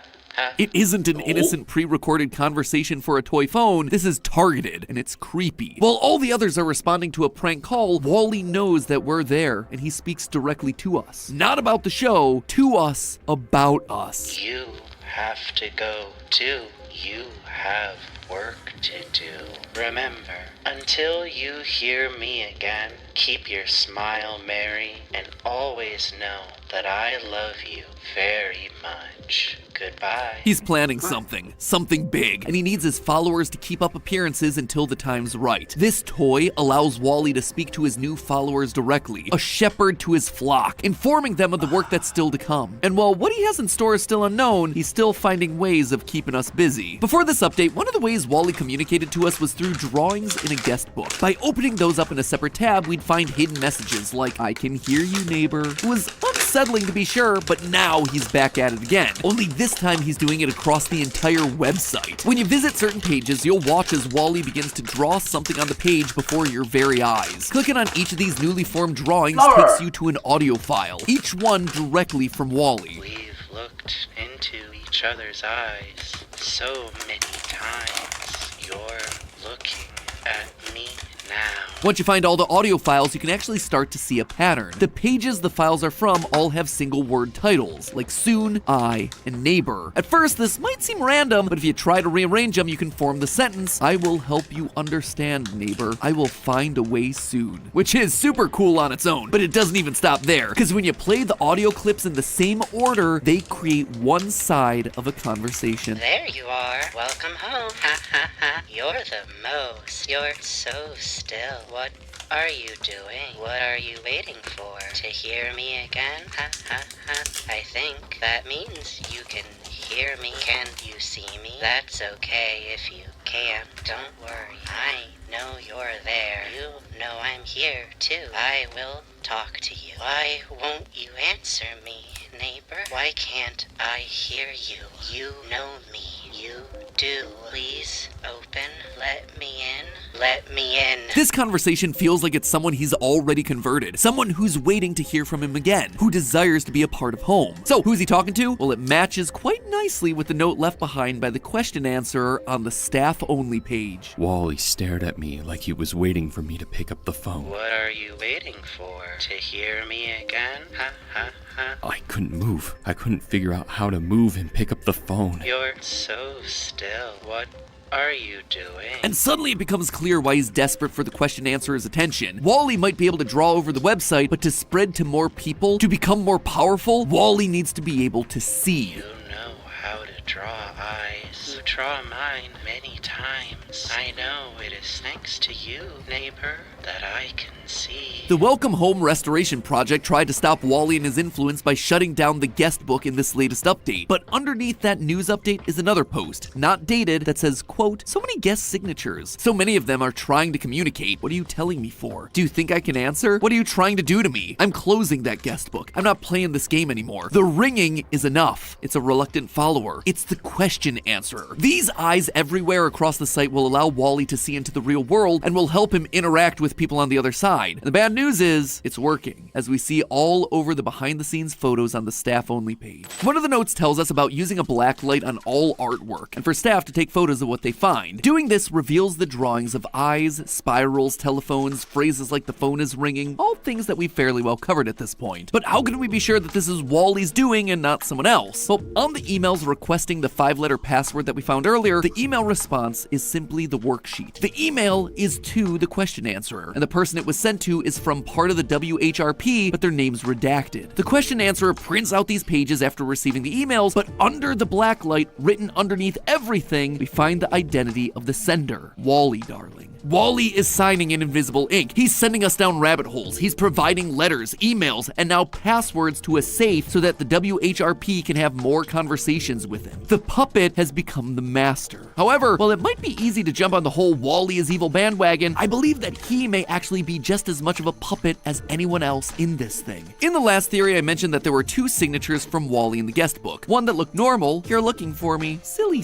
It isn't an innocent pre-recorded conversation for a toy phone. This is targeted, and it's creepy. While all the others are responding to a prank call, Wall-E knows that we're there, and he speaks directly to us. Not about the show, to us, about us. You have to go too. You have work to do. Remember, until you hear me again, keep your smile merry and always know that I love you very much. Goodbye. He's planning something big, and he needs his followers to keep up appearances until the time's right. This toy allows Wall-E to speak to his new followers directly, a shepherd to his flock, informing them of the work that's still to come. And while what he has in store is still unknown, he's still finding ways of keeping us busy. Before this update, one of the ways Wall-E communicated to us was through drawings in a guest book. By opening those up in a separate tab, we'd find hidden messages like, "I can hear you, neighbor." It was unsettling to be sure, but now he's back at it again. Only this time he's doing it across the entire website. When you visit certain pages, you'll watch as Wall-E begins to draw something on the page before your very eyes. Clicking on each of these newly formed drawings takes you to an audio file, each one directly from Wall-E. We've looked into each other's eyes so many times. You're looking at me now. Once you find all the audio files, you can actually start to see a pattern. The pages the files are from all have single word titles, like soon, I, and neighbor. At first, this might seem random, but if you try to rearrange them, you can form the sentence, "I will help you understand, neighbor. I will find a way soon." Which is super cool on its own, but it doesn't even stop there, because when you play the audio clips in the same order, they create one side of a conversation. There you are. Welcome home. Ha ha ha. You're the most. You're so still. What are you doing? What are you waiting for? To hear me again? Ha ha ha. I think that means you can hear me. Can you see me? That's okay if you can't. Don't worry. I know you're there. You know I'm here too. I will talk to you. Why won't you answer me, neighbor? Why can't I hear you? You know me. You do. Please open. Let me in. Let me in. This conversation feels like it's someone he's already converted, someone who's waiting to hear from him again, who desires to be a part of home. So who's he talking to? Well, it matches quite nicely with the note left behind by the question answerer on the staff-only page. Wall-E stared at me like he was waiting for me to pick up the phone. What are you waiting for? To hear me again? Ha ha ha. I couldn't move. I couldn't figure out how to move and pick up the phone. You're so still. What are you doing? And suddenly it becomes clear why he's desperate for the question answerer's attention. Wall-E might be able to draw over the website, but to spread to more people, to become more powerful, Wall-E needs to be able to see. You know how to draw eyes. You draw mine many times. I know it is thanks to you, neighbor, that I can see. The Welcome Home Restoration Project tried to stop Wall-E and his influence by shutting down the guest book in this latest update. But underneath that news update is another post, not dated, that says, quote, "So many guest signatures. So many of them are trying to communicate. What are you telling me for? Do you think I can answer? What are you trying to do to me? I'm closing that guest book. I'm not playing this game anymore. The ringing is enough." It's a reluctant follower. It's the question answerer. These eyes everywhere across the site will allow Wall-E to see into the real world and will help him interact with people on the other side. And the bad news is, it's working, as we see all over the behind-the-scenes photos on the staff-only page. One of the notes tells us about using a black light on all artwork, and for staff to take photos of what they find. Doing this reveals the drawings of eyes, spirals, telephones, phrases like the phone is ringing, all things that we've fairly well covered at this point. But how can we be sure that this is Wall-E's doing and not someone else? Well, on the emails requesting the 5-letter password that we found earlier, the email response is simply simply the worksheet. The email is to the question answerer, and the person it was sent to is from part of the WHRP, but their name's redacted. The question answerer prints out these pages after receiving the emails, but under the black light, written underneath everything, we find the identity of the sender, Wally, darling. Wally is signing in invisible ink. He's sending us down rabbit holes. He's providing letters, emails, and now passwords to a safe so that the WHRP can have more conversations with him. The puppet has become the master. However, while it might be easy to jump on the whole Wally is evil bandwagon, I believe that he may actually be just as much of a puppet as anyone else in this thing. In the last theory, I mentioned that there were two signatures from Wally in the guest book. One that looked normal, you're looking for me, silly,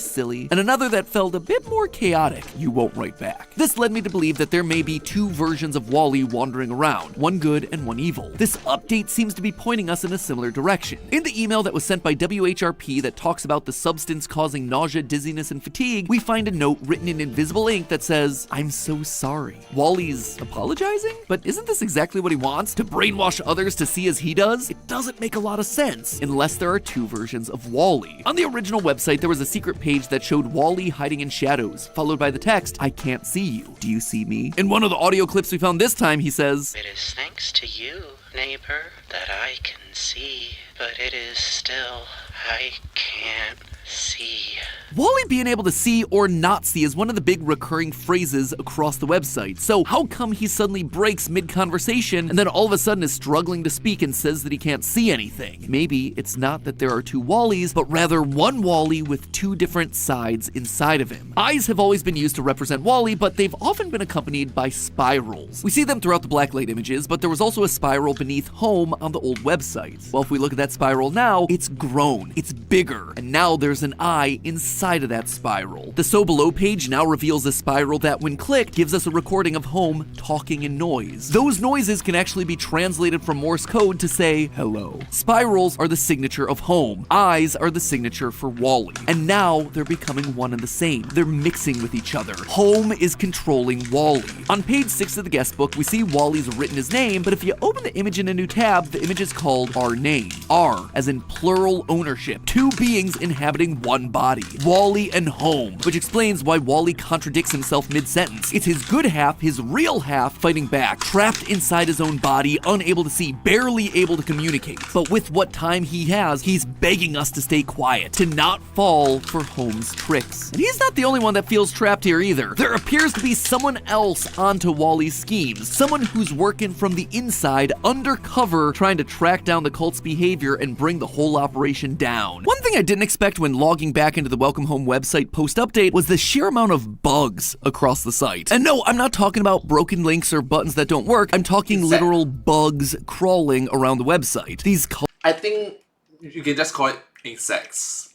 and another that felt a bit more chaotic, you won't write back. This led me to believe that there may be two versions of Wally wandering around, one good and one evil. This update seems to be pointing us in a similar direction. In the email that was sent by WHRP that talks about the substance causing nausea, dizziness, and fatigue, we find a note written in invisible ink that says, "I'm so sorry." Wally's apologizing? But isn't this exactly what he wants? To brainwash others to see as he does? It doesn't make a lot of sense, unless there are two versions of Wally. On the original website, there was a secret page that showed Wally hiding in shadows, followed by the text, "I can't see you. Do you see me?" In one of the audio clips we found this time, he says, It is thanks to you, neighbor, that I can see, but it is still, I can't see. Wally being able to see or not see is one of the big recurring phrases across the website. So how come he suddenly breaks mid-conversation and then all of a sudden is struggling to speak and says that he can't see anything? Maybe it's not that there are two Wallys, but rather one Wally with two different sides inside of him. Eyes have always been used to represent Wally, but they've often been accompanied by spirals. We see them throughout the blacklight images, but there was also a spiral beneath home on the old website. Well, if we look at that spiral now, it's grown, it's bigger, and now there's an eye inside of that spiral. The So Below page now reveals a spiral that, when clicked, gives us a recording of home talking in noise. Those noises can actually be translated from Morse code to say hello. Spirals are the signature of home. Eyes are the signature for Wally. And now they're becoming one and the same. They're mixing with each other. Home is controlling Wally. On page 6 of the guest book, we see Wally's written his name, but if you open the image in a new tab, the image is called Our Name. R, as in plural ownership. Two beings inhabiting one body. Wally and home, which explains why Wally contradicts himself mid-sentence. It's his good half, his real half, fighting back, trapped inside his own body, unable to see, barely able to communicate. But with what time he has, he's begging us to stay quiet, to not fall for home's tricks. And he's not the only one that feels trapped here either. There appears to be someone else onto Wally's schemes, someone who's working from the inside, undercover, trying to track down the cult's behavior and bring the whole operation down. One thing I didn't expect when logging back into the Welcome Home website post-update was the sheer amount of bugs across the site. And no, I'm not talking about broken links or buttons that don't work. I'm talking literal bugs crawling around the website. These I think you can just call it insects.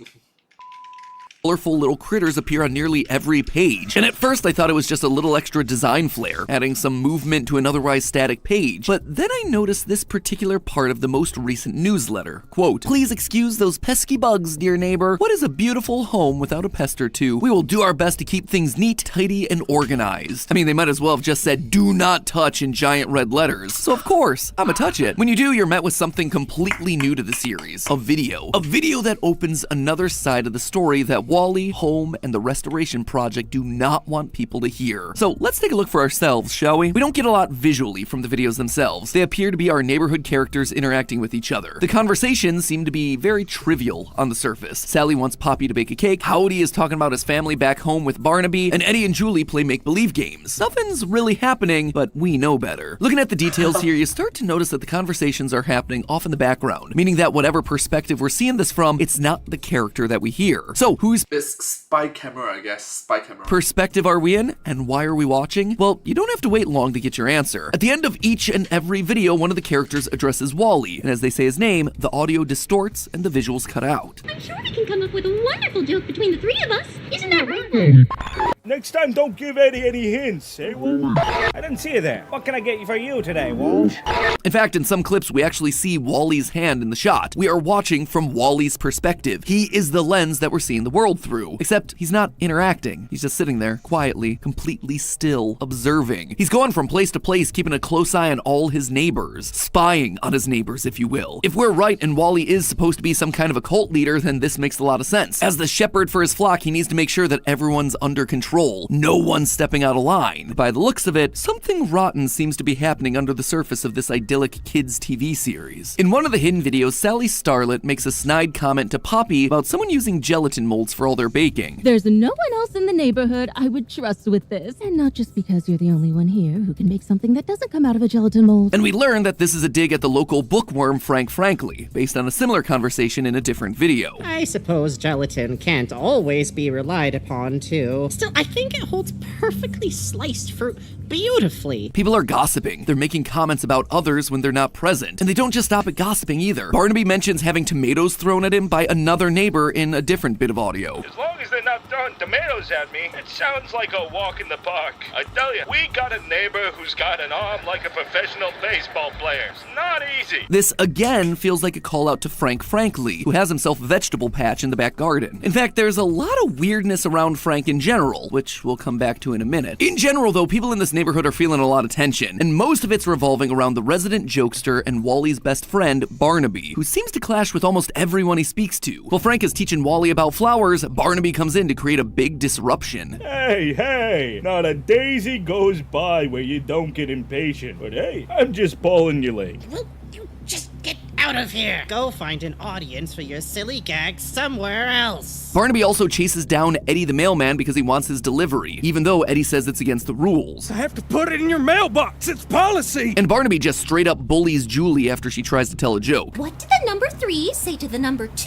colorful little critters appear on nearly every page. And at first I thought it was just a little extra design flair, adding some movement to an otherwise static page. But then I noticed this particular part of the most recent newsletter. Quote, "Please excuse those pesky bugs, dear neighbor. What is a beautiful home without a pest or two? We will do our best to keep things neat, tidy, and organized." I mean, they might as well have just said, "Do not touch" in giant red letters. So of course, I'ma touch it. When you do, you're met with something completely new to the series. A video. A video that opens another side of the story that Wally, Home, and the Restoration Project do not want people to hear. So let's take a look for ourselves, shall we? We don't get a lot visually from the videos themselves. They appear to be our neighborhood characters interacting with each other. The conversations seem to be very trivial on the surface. Sally wants Poppy to bake a cake, Howdy is talking about his family back home with Barnaby, and Eddie and Julie play make-believe games. Nothing's really happening, but we know better. Looking at the details here, you start to notice that the conversations are happening off in the background, meaning that whatever perspective we're seeing this from, it's not the character that we hear. So whose It's spy camera, I guess. Spy camera. perspective are we in, and why are we watching? Well, you don't have to wait long to get your answer. At the end of each and every video, one of the characters addresses Wally, and as they say his name, the audio distorts and the visuals cut out. I'm sure we can come up with a wonderful joke between the three of us. Isn't that right? Next time, don't give Eddie any hints, eh, Walsh? I didn't see you there. What can I get you for you today, Walsh? In fact, in some clips, we actually see Wally's hand in the shot. We are watching from Wally's perspective. He is the lens that we're seeing the world world through. Except he's not interacting. He's just sitting there, quietly, completely still, observing. He's going from place to place, keeping a close eye on all his neighbors. Spying on his neighbors, if you will. If we're right and Wally is supposed to be some kind of a cult leader, then this makes a lot of sense. As the shepherd for his flock, he needs to make sure that everyone's under control. No one's stepping out of line. By the looks of it, something rotten seems to be happening under the surface of this idyllic kids TV series. In one of the hidden videos, Sally Starlet makes a snide comment to Poppy about someone using gelatin molds for all their baking. There's no one else in the neighborhood I would trust with this. And not just because you're the only one here who can make something that doesn't come out of a gelatin mold. And we learn that this is a dig at the local bookworm Frank Frankly, based on a similar conversation in a different video. I suppose gelatin can't always be relied upon, too. Still, I think it holds perfectly sliced fruit beautifully. People are gossiping. They're making comments about others when they're not present. And they don't just stop at gossiping either. Barnaby mentions having tomatoes thrown at him by another neighbor in a different bit of audio. As long as they're not throwing tomatoes at me, it sounds like a walk in the park. I tell you, we got a neighbor who's got an arm like a professional baseball player. It's not easy. This again feels like a call out to Frank Frankly, who has himself a vegetable patch in the back garden. In fact, there's a lot of weirdness around Frank in general, which we'll come back to in a minute. In general, though, people in this neighborhood are feeling a lot of tension, and most of it's revolving around the resident jokester and Wally's best friend, Barnaby, who seems to clash with almost everyone he speaks to. While Frank is teaching Wally about flowers, Barnaby comes in to create a big disruption. Hey, not a daisy goes by where you don't get impatient. But hey, I'm just pulling your leg. Will you just get out of here? Go find an audience for your silly gags somewhere else. Barnaby also chases down Eddie the mailman because he wants his delivery, even though Eddie says it's against the rules. I have to put it in your mailbox. It's policy. And Barnaby just straight up bullies Julie after she tries to tell a joke. What did the number 3 say to the number 2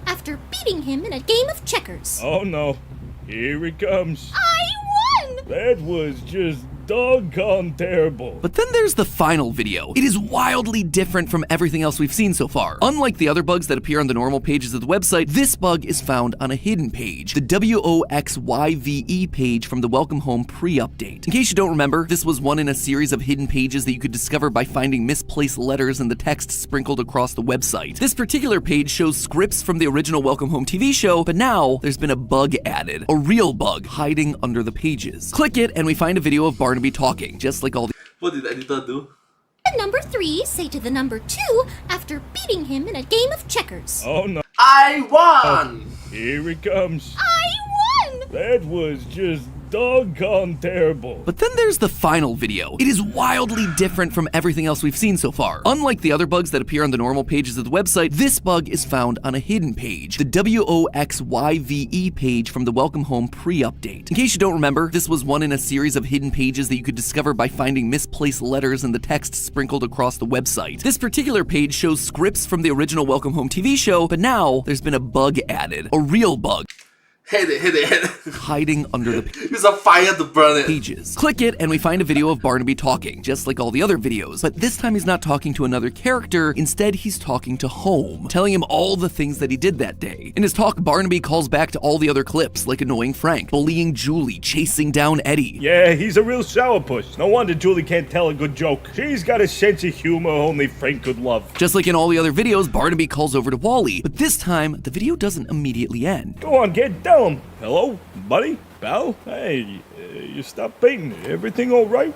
after beating him in a game of checkers? Oh no, here it comes. I won! That was just doggone terrible. But then there's the final video. It is wildly different from everything else we've seen so far. Unlike the other bugs that appear on the normal pages of the website, this bug is found on a hidden page, the WOXYVE page from the Welcome Home pre-update. In case you don't remember, this was one in a series of hidden pages that you could discover by finding misplaced letters in the text sprinkled across the website. This particular page shows scripts from the original Welcome Home TV show, but now there's been a bug added, a real bug hiding under the pages. Click it and we find a video of Barnaby talking, just like all the What did the editor do? The number 3 say to the number 2 after beating him in a game of checkers. Oh no, I won! here it comes. I won! That was just doggone terrible. But then there's the final video. It is wildly different from everything else we've seen so far. Unlike the other bugs that appear on the normal pages of the website, this bug is found on a hidden page, the WOXYVE page from the Welcome Home pre-update. In case you don't remember, this was one in a series of hidden pages that you could discover by finding misplaced letters in the text sprinkled across the website. This particular page shows scripts from the original Welcome Home TV show, but now there's been a bug added, a real bug. Hit it. Hiding under the Use a fire to burn it. pages. Click it and we find a video of Barnaby talking, just like all the other videos. But this time he's not talking to another character, instead he's talking to Home, telling him all the things that he did that day. In his talk, Barnaby calls back to all the other clips, like annoying Frank, bullying Julie, chasing down Eddie. Yeah, he's a real sourpuss. No wonder Julie can't tell a good joke. She's got a sense of humor only Frank could love. Just like in all the other videos, Barnaby calls over to Wally, but this time, the video doesn't immediately end. Go on, kid, tell him. Hello, buddy? Pal? Hey, you stopped beating. Everything all right?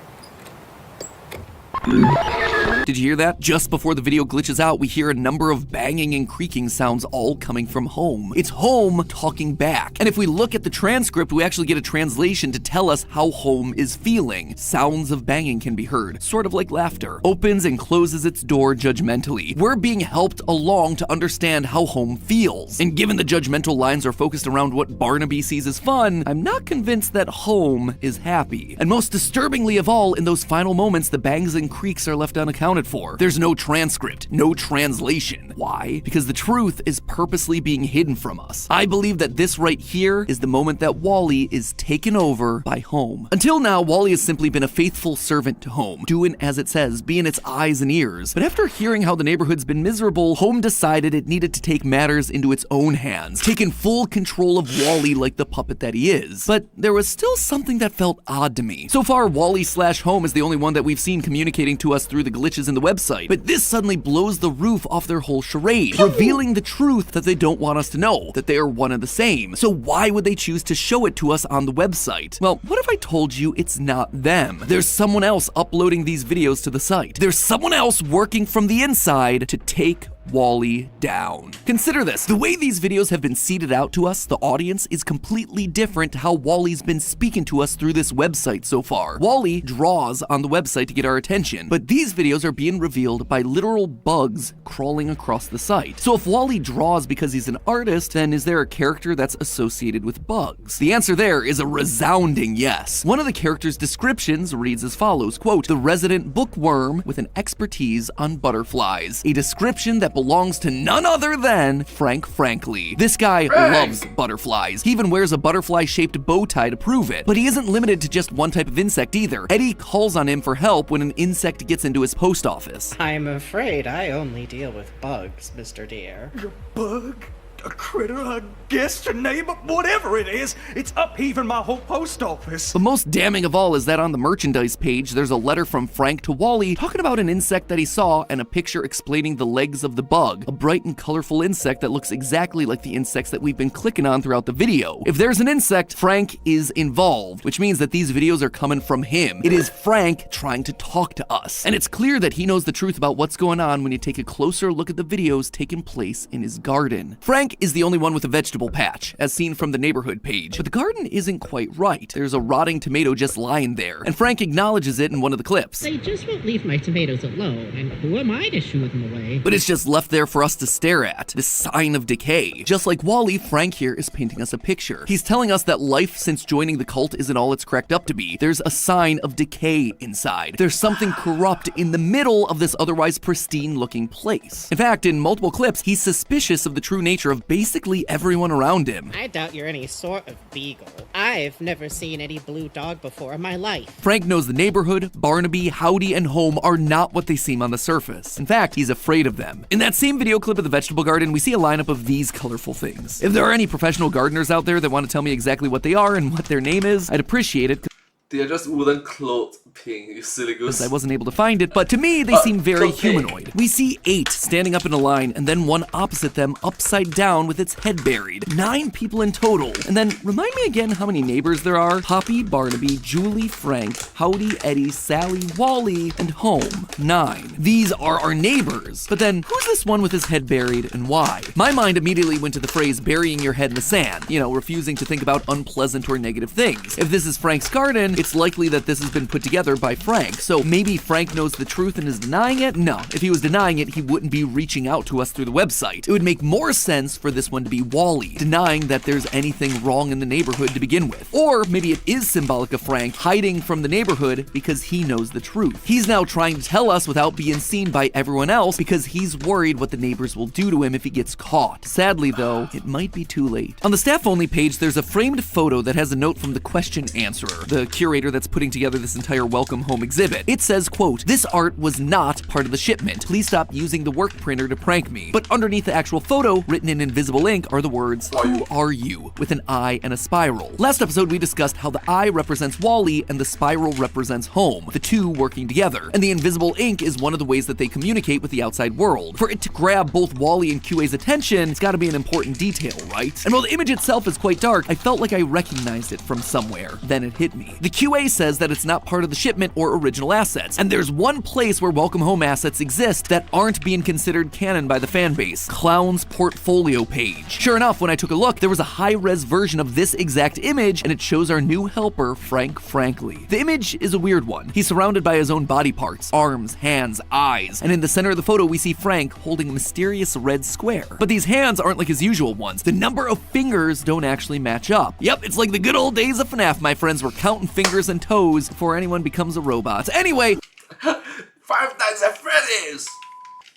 Did you hear that? Just before the video glitches out, we hear a number of banging and creaking sounds all coming from Home. It's Home talking back. And if we look at the transcript, we actually get a translation to tell us how Home is feeling. Sounds of banging can be heard, sort of like laughter. Opens and closes its door judgmentally. We're being helped along to understand how Home feels. And given the judgmental lines are focused around what Barnaby sees as fun, I'm not convinced that Home is happy. And most disturbingly of all, in those final moments, the bangs and creaks are left unaccounted for. There's no transcript, no translation. Why? Because the truth is purposely being hidden from us. I believe that this right here is the moment that Wally is taken over by Home. Until now, Wally has simply been a faithful servant to Home, doing as it says, being its eyes and ears. But after hearing how the neighborhood's been miserable, Home decided it needed to take matters into its own hands, taking full control of Wally like the puppet that he is. But there was still something that felt odd to me. So far, Wally/Home is the only one that we've seen communicating to us through the glitches in the website, but this suddenly blows the roof off their whole charade, revealing the truth that they don't want us to know, that they are one and the same. So why would they choose to show it to us on the website? Well, what if I told you it's not them? There's someone else uploading these videos to the site. There's someone else working from the inside to take Wally down. Consider this. The way these videos have been seeded out to us, the audience, is completely different to how Wally's been speaking to us through this website so far. Wally draws on the website to get our attention, but these videos are being revealed by literal bugs crawling across the site. So if Wally draws because he's an artist, then is there a character that's associated with bugs? The answer there is a resounding yes. One of the character's descriptions reads as follows, quote, "The resident bookworm with an expertise on butterflies." A description that belongs to none other than Frank Frankly. This guy loves butterflies. He even wears a butterfly-shaped bow tie to prove it. But he isn't limited to just one type of insect either. Eddie calls on him for help when an insect gets into his post office. I'm afraid I only deal with bugs, Mr. Deer. Bug? A critter? A guest? A neighbor? Whatever it is, it's upheaving my whole post office. But most damning of all is that on the merchandise page, there's a letter from Frank to Wally talking about an insect that he saw and a picture explaining the legs of the bug, a bright and colorful insect that looks exactly like the insects that we've been clicking on throughout the video. If there's an insect, Frank is involved, which means that these videos are coming from him. It is Frank trying to talk to us. And it's clear that he knows the truth about what's going on when you take a closer look at the videos taking place in his garden. Frank is the only one with a vegetable patch, as seen from the neighborhood page. But the garden isn't quite right. There's a rotting tomato just lying there, and Frank acknowledges it in one of the clips. They just won't leave my tomatoes alone, and who am I to shoo them away? But it's just left there for us to stare at, this sign of decay. Just like Wally, Frank here is painting us a picture. He's telling us that life since joining the cult isn't all it's cracked up to be. There's a sign of decay inside. There's something corrupt in the middle of this otherwise pristine-looking place. In fact, in multiple clips, he's suspicious of the true nature of basically everyone around him. I doubt you're any sort of beagle. I've never seen any blue dog before in my life. Frank knows the neighborhood, Barnaby, Howdy, and Home are not what they seem on the surface. In fact, he's afraid of them. In that same video clip of the vegetable garden, we see a lineup of these colorful things. If there are any professional gardeners out there that want to tell me exactly what they are and what their name is, I'd appreciate it. They are just wooden clothed ping, you silly goose. I wasn't able to find it, but to me, they seem very humanoid. We see 8 standing up in a line, and then one opposite them upside down with its head buried. 9 people in total. And then, remind me again how many neighbors there are. Poppy, Barnaby, Julie, Frank, Howdy, Eddie, Sally, Wally, and Home. 9. These are our neighbors. But then, who's this one with his head buried, and why? My mind immediately went to the phrase burying your head in the sand. You know, refusing to think about unpleasant or negative things. If this is Frank's garden, it's likely that this has been put together by Frank, so maybe Frank knows the truth and is denying it? No, if he was denying it, he wouldn't be reaching out to us through the website. It would make more sense for this one to be Wally, denying that there's anything wrong in the neighborhood to begin with. Or maybe it is symbolic of Frank hiding from the neighborhood because he knows the truth. He's now trying to tell us without being seen by everyone else because he's worried what the neighbors will do to him if he gets caught. Sadly though, it might be too late. On the staff-only page, there's a framed photo that has a note from the question answerer, the curator that's putting together this entire Welcome Home exhibit. It says, quote, "This art was not part of the shipment. Please stop using the work printer to prank me." But underneath the actual photo, written in invisible ink, are the words, "Who are you?" with an eye and a spiral. Last episode, we discussed how the eye represents Wally and the spiral represents Home, the two working together. And the invisible ink is one of the ways that they communicate with the outside world. For it to grab both Wally and QA's attention, it's gotta be an important detail, right? And while the image itself is quite dark, I felt like I recognized it from somewhere. Then it hit me. The QA says that it's not part of the shipment or original assets, and there's one place where Welcome Home assets exist that aren't being considered canon by the fanbase: Clown's portfolio page. Sure enough, when I took a look, there was a high-res version of this exact image, and it shows our new helper, Frank Frankly. The image is a weird one. He's surrounded by his own body parts: arms, hands, eyes, and in the center of the photo we see Frank holding a mysterious red square. But these hands aren't like his usual ones. The number of fingers don't actually match up. Yep, it's like the good old days of FNAF, my friends. We're counting fingers and toes before anyone becomes a robot. Anyway, Five Nights at Freddy's!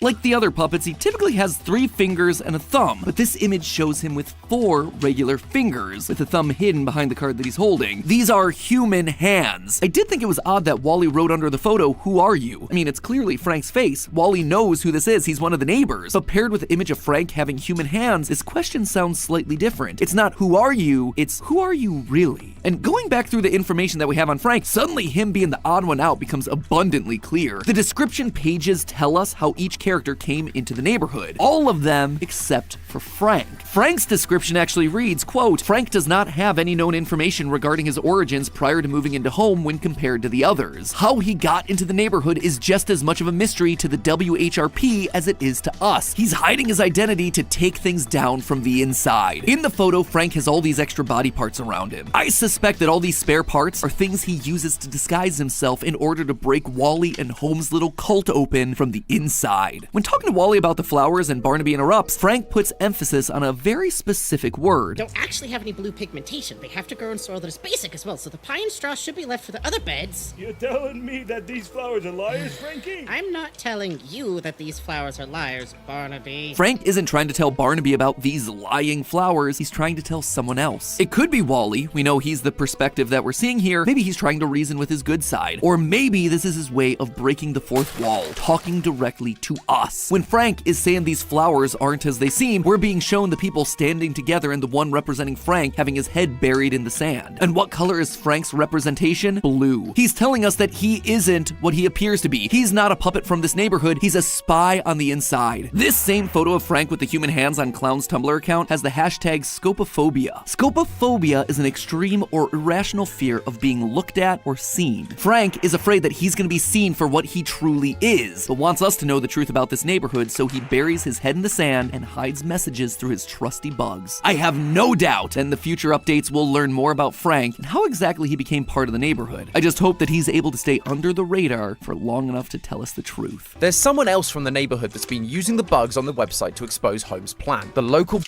Like the other puppets, he typically has 3 fingers and a thumb, but this image shows him with 4 regular fingers, with the thumb hidden behind the card that he's holding. These are human hands. I did think it was odd that Wally wrote under the photo, "Who are you?" I mean, it's clearly Frank's face. Wally knows who this is, he's one of the neighbors. But paired with the image of Frank having human hands, this question sounds slightly different. It's not "Who are you?" it's "Who are you really?" And going back through the information that we have on Frank, suddenly him being the odd one out becomes abundantly clear. The description pages tell us how each character came into the neighborhood. All of them except for Frank. Frank's description actually reads, quote, "Frank does not have any known information regarding his origins prior to moving into home when compared to the others. How he got into the neighborhood is just as much of a mystery to the WHRP as it is to us. He's hiding his identity to take things down from the inside." In the photo, Frank has all these extra body parts around him. I suspect that all these spare parts are things he uses to disguise himself in order to break Wally and Holmes' little cult open from the inside. When talking to Wally about the flowers and Barnaby interrupts, Frank puts emphasis on a very specific word. Don't actually have any blue pigmentation. They have to grow in soil that is basic as well, so the pine straw should be left for the other beds. You're telling me that these flowers are liars, Frankie? I'm not telling you that these flowers are liars, Barnaby. Frank isn't trying to tell Barnaby about these lying flowers, he's trying to tell someone else. It could be Wally, we know he's the perspective that we're seeing here, maybe he's trying to reason with his good side, or maybe this is his way of breaking the fourth wall, talking directly to us. When Frank is saying these flowers aren't as they seem, we're being shown the people standing together and the one representing Frank having his head buried in the sand. And what color is Frank's representation? Blue. He's telling us that he isn't what he appears to be. He's not a puppet from this neighborhood, he's a spy on the inside. This same photo of Frank with the human hands on Clown's Tumblr account has the hashtag scopophobia. Scopophobia is an extreme or irrational fear of being looked at or seen. Frank is afraid that he's going to be seen for what he truly is, but wants us to know the truth about this neighborhood, so he buries his head in the sand and hides messages through his trusty bugs. I have no doubt in the future updates we'll learn more about Frank and how exactly he became part of the neighborhood. I just hope that he's able to stay under the radar for long enough to tell us the truth. There's someone else from the neighborhood that's been using the bugs on the website to expose Holmes' plan. The local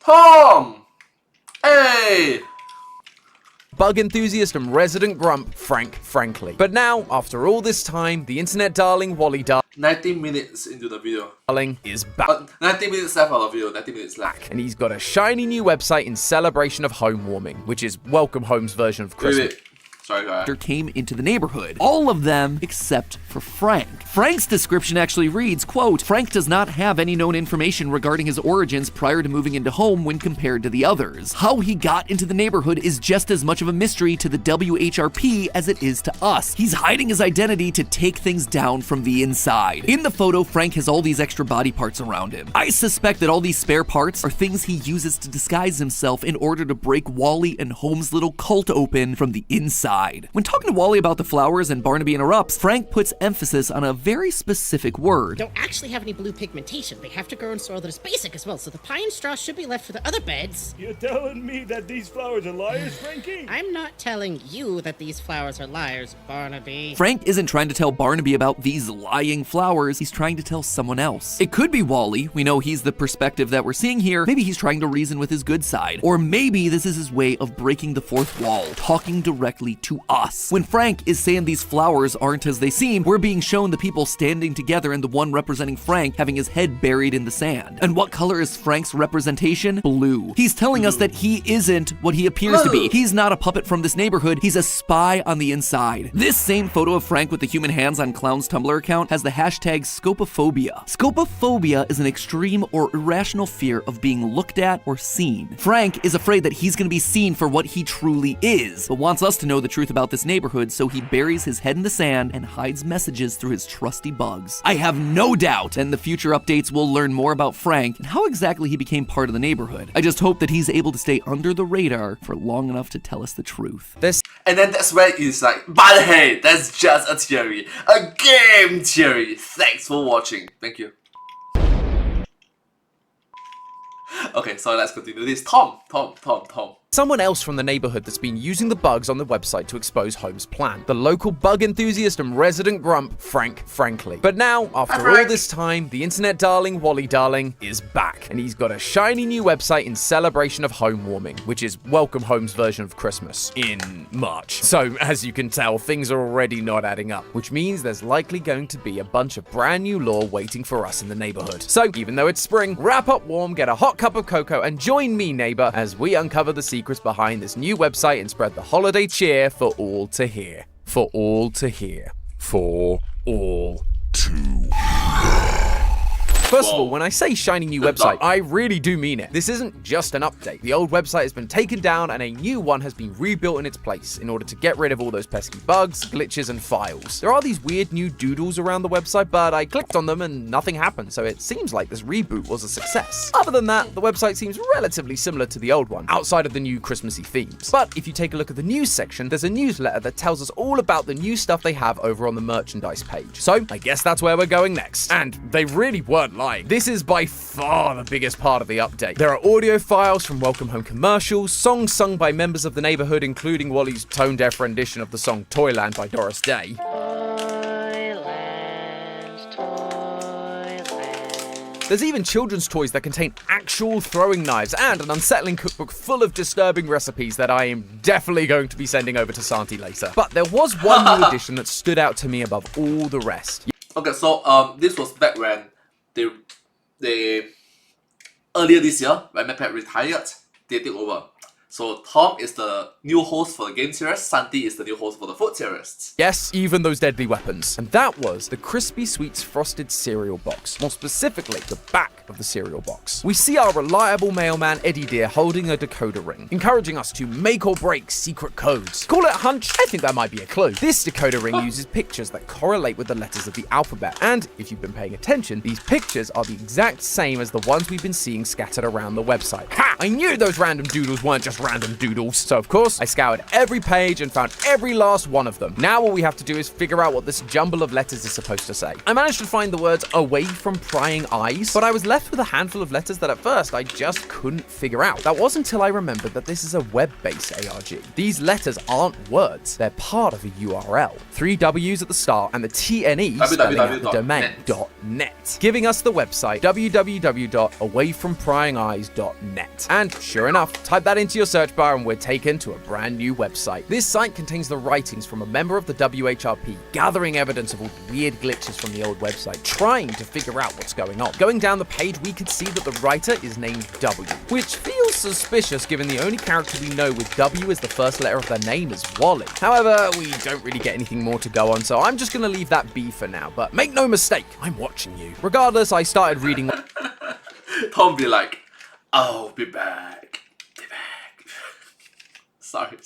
Tom! Hey! bug enthusiast and resident grump, Frank Frankly. But now, after all this time, the internet darling Wally 19 minutes into the video. Darling is back. 19 minutes left of the video, 19 minutes left. And he's got a shiny new website in celebration of home warming, which is Welcome Home's version of Christmas. Wait. Sorry, guys. Came into the neighborhood. All of them except for Frank. Frank's description actually reads, quote, "Frank does not have any known information regarding his origins prior to moving into home when compared to the others. How he got into the neighborhood is just as much of a mystery to the WHRP as it is to us. He's hiding his identity to take things down from the inside." In the photo, Frank has all these extra body parts around him. I suspect that all these spare parts are things he uses to disguise himself in order to break Wally and Holmes' little cult open from the inside. When talking to Wally about the flowers and Barnaby interrupts, Frank puts emphasis on a very specific word. Don't actually have any blue pigmentation. They have to grow in soil that is basic as well, so the pine straw should be left for the other beds. You're telling me that these flowers are liars, Frankie? I'm not telling you that these flowers are liars, Barnaby. Frank isn't trying to tell Barnaby about these lying flowers, he's trying to tell someone else. It could be Wally, we know he's the perspective that we're seeing here, maybe he's trying to reason with his good side, or maybe this is his way of breaking the fourth wall, talking directly to us. When Frank is saying these flowers aren't as they seem, we're being shown the people standing together and the one representing Frank having his head buried in the sand. And what color is Frank's representation? Blue. He's telling us that he isn't what he appears to be. He's not a puppet from this neighborhood, he's a spy on the inside. This same photo of Frank with the human hands on Clown's Tumblr account has the hashtag scopophobia. Scopophobia is an extreme or irrational fear of being looked at or seen. Frank is afraid that he's going to be seen for what he truly is, but wants us to know the truth about this neighborhood, so he buries his head in the sand and hides messages through his trusty bugs. I have no doubt in the future updates we'll learn more about Frank and how exactly he became part of the neighborhood. I just hope that he's able to stay under the radar for long enough to tell us the truth. And then that's where it's like, but hey, that's just a theory. A game theory. Thanks for watching. Thank you. Okay, so let's continue this. Tom. Someone else from the neighborhood that's been using the bugs on the website to expose Home's plan. The local bug enthusiast and resident grump, Frank Frankly. But now, after all this time, the internet darling, Wally Darling, is back. And he's got a shiny new website in celebration of home warming, which is Welcome Home's version of Christmas in March. So, as you can tell, things are already not adding up, which means there's likely going to be a bunch of brand new lore waiting for us in the neighborhood. So, even though it's spring, wrap up warm, get a hot cup of cocoa, and join me, neighbor, as we uncover the secrets behind this new website and spread the holiday cheer for all to hear. For all to hear. For all to First of all, when I say shiny new website, I really do mean it. This isn't just an update. The old website has been taken down and a new one has been rebuilt in its place in order to get rid of all those pesky bugs, glitches, and files. There are these weird new doodles around the website, but I clicked on them and nothing happened, so it seems like this reboot was a success. Other than that, the website seems relatively similar to the old one, outside of the new Christmassy themes. But if you take a look at the news section, there's a newsletter that tells us all about the new stuff they have over on the merchandise page. So I guess that's where we're going next. And they really weren't lying. This is by far the biggest part of the update. There are audio files from Welcome Home commercials, songs sung by members of the neighborhood, including Wally's tone-deaf rendition of the song Toyland by Doris Day. There's even children's toys that contain actual throwing knives and an unsettling cookbook full of disturbing recipes that I am definitely going to be sending over to Santi later. But there was one new addition that stood out to me above all the rest. Okay, so this was back when they earlier this year, when MacPack retired, they took over. So Tom is the new host for the game series, Santi is the new host for the food series. Yes, even those deadly weapons. And that was the Crispy Sweets Frosted Cereal Box. More specifically, the back of the cereal box. We see our reliable mailman Eddie Deer holding a decoder ring, encouraging us to make or break secret codes. Call it a hunch? I think that might be a clue. This decoder ring uses pictures that correlate with the letters of the alphabet. And if you've been paying attention, these pictures are the exact same as the ones we've been seeing scattered around the website. Ha! I knew those random doodles weren't just random doodles. So of course, I scoured every page and found every last one of them. Now all we have to do is figure out what this jumble of letters is supposed to say. I managed to find the words away from prying eyes, but I was left with a handful of letters that at first I just couldn't figure out. That was until I remembered that this is a web-based ARG. These letters aren't words, they're part of a URL. 3 W's at the start and the TNE spelling out the domain .net, giving us the website www.awayfrompryingeyes.net. And sure enough, type that into your search bar and we're taken to a brand new website. This site contains the writings from a member of the WHRP, gathering evidence of all the weird glitches from the old website, trying to figure out what's going on. Going down the page, we could see that the writer is named W, which feels suspicious given the only character we know with W as the first letter of their name is Wally. However, we don't really get anything more to go on, so I'm just gonna leave that be for now, but make no mistake, I'm watching you. Regardless, I started reading Tom be like, I'll be back. Be back. Sorry.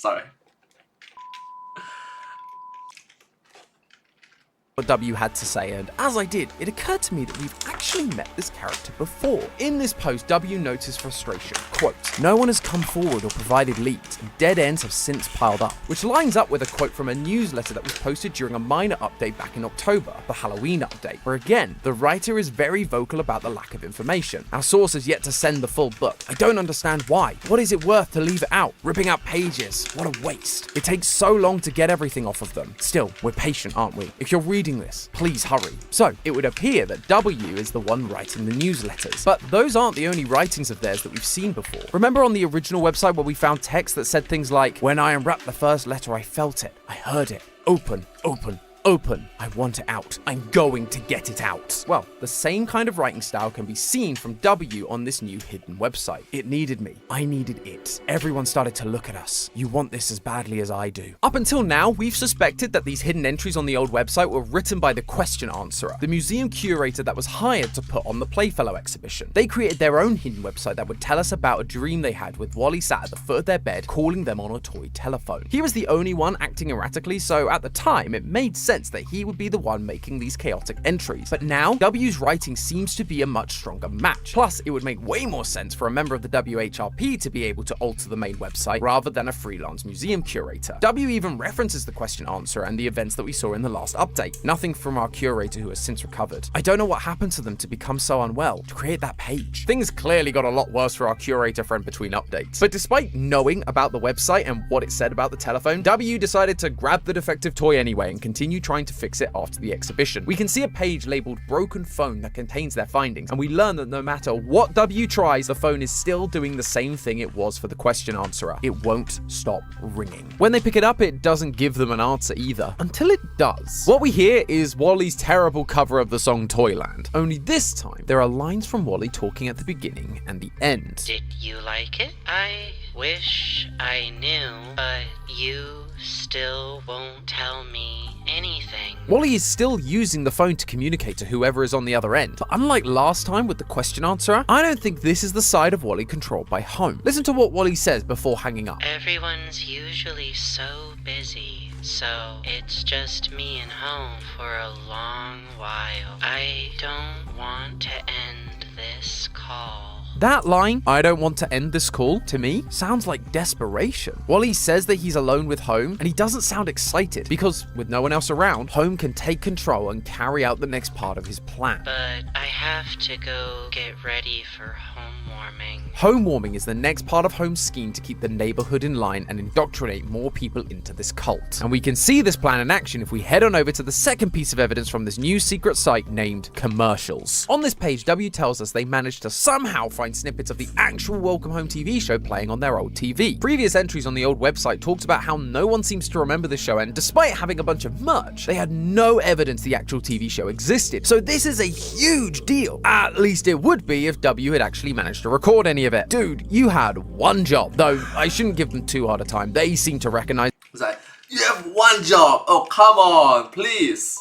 what W had to say, and as I did, it occurred to me that we've actually met this character before. In this post, W notes his frustration. Quote, "No one has come forward or provided leads, and dead ends have since piled up," which lines up with a quote from a newsletter that was posted during a minor update back in October, the Halloween update, where again, the writer is very vocal about the lack of information. Our source has yet to send the full book. I don't understand why. What is it worth to leave it out? Ripping out pages. What a waste. It takes so long to get everything off of them. Still, we're patient, aren't we? If you're reading this, please hurry. So, it would appear that W is the one writing the newsletters. But those aren't the only writings of theirs that we've seen before. Remember on the original website where we found text that said things like, "When I unwrapped the first letter, I felt it. I heard it. Open, open, open. I want it out. I'm going to get it out." Well, the same kind of writing style can be seen from W on this new hidden website. It needed me. I needed it. Everyone started to look at us. You want this as badly as I do. Up until now, we've suspected that these hidden entries on the old website were written by the question answerer, the museum curator that was hired to put on the Playfellow exhibition. They created their own hidden website that would tell us about a dream they had with Wally sat at the foot of their bed calling them on a toy telephone. He was the only one acting erratically, so at the time, it made sense sense that he would be the one making these chaotic entries. But now, W's writing seems to be a much stronger match. Plus, it would make way more sense for a member of the WHRP to be able to alter the main website rather than a freelance museum curator. W even references the question answer and the events that we saw in the last update. Nothing from our curator who has since recovered. I don't know what happened to them to become so unwell to create that page. Things clearly got a lot worse for our curator friend between updates. But despite knowing about the website and what it said about the telephone, W decided to grab the defective toy anyway and continue trying to fix it after the exhibition. We can see a page labeled broken phone that contains their findings, and we learn that no matter what W tries, the phone is still doing the same thing it was for the question answerer. It won't stop ringing. When they pick it up, it doesn't give them an answer either, until it does. What we hear is Wally's terrible cover of the song Toyland, only this time there are lines from Wally talking at the beginning and the end. Did you like it? I wish I knew, but you still won't tell me anything. Wally is still using the phone to communicate to whoever is on the other end, but unlike last time with the question answerer, I don't think this is the side of Wally controlled by Home. Listen to what Wally says before hanging up. Everyone's usually so busy, so it's just me and Home for a long while. I don't want to end this call. That line, I don't want to end this call, to me, sounds like desperation. Wally says that he's alone with Home, and he doesn't sound excited, because with no one else around, Home can take control and carry out the next part of his plan. But I have to go get ready for home warming. Home warming is the next part of Home's scheme to keep the neighborhood in line and indoctrinate more people into this cult. And we can see this plan in action if we head on over to the second piece of evidence from this new secret site named Commercials. On this page, W tells us they managed to somehow find snippets of the actual Welcome Home TV show playing on their old TV. Previous entries on the old website talked about how no one seems to remember the show, and despite having a bunch of merch, they had no evidence the actual TV show existed. So this is a huge deal. At least it would be if W had actually managed to record any of it. Dude, you had one job. Though I shouldn't give them too hard a time. They seem to recognize It's like, you have one job. Oh, come on, please.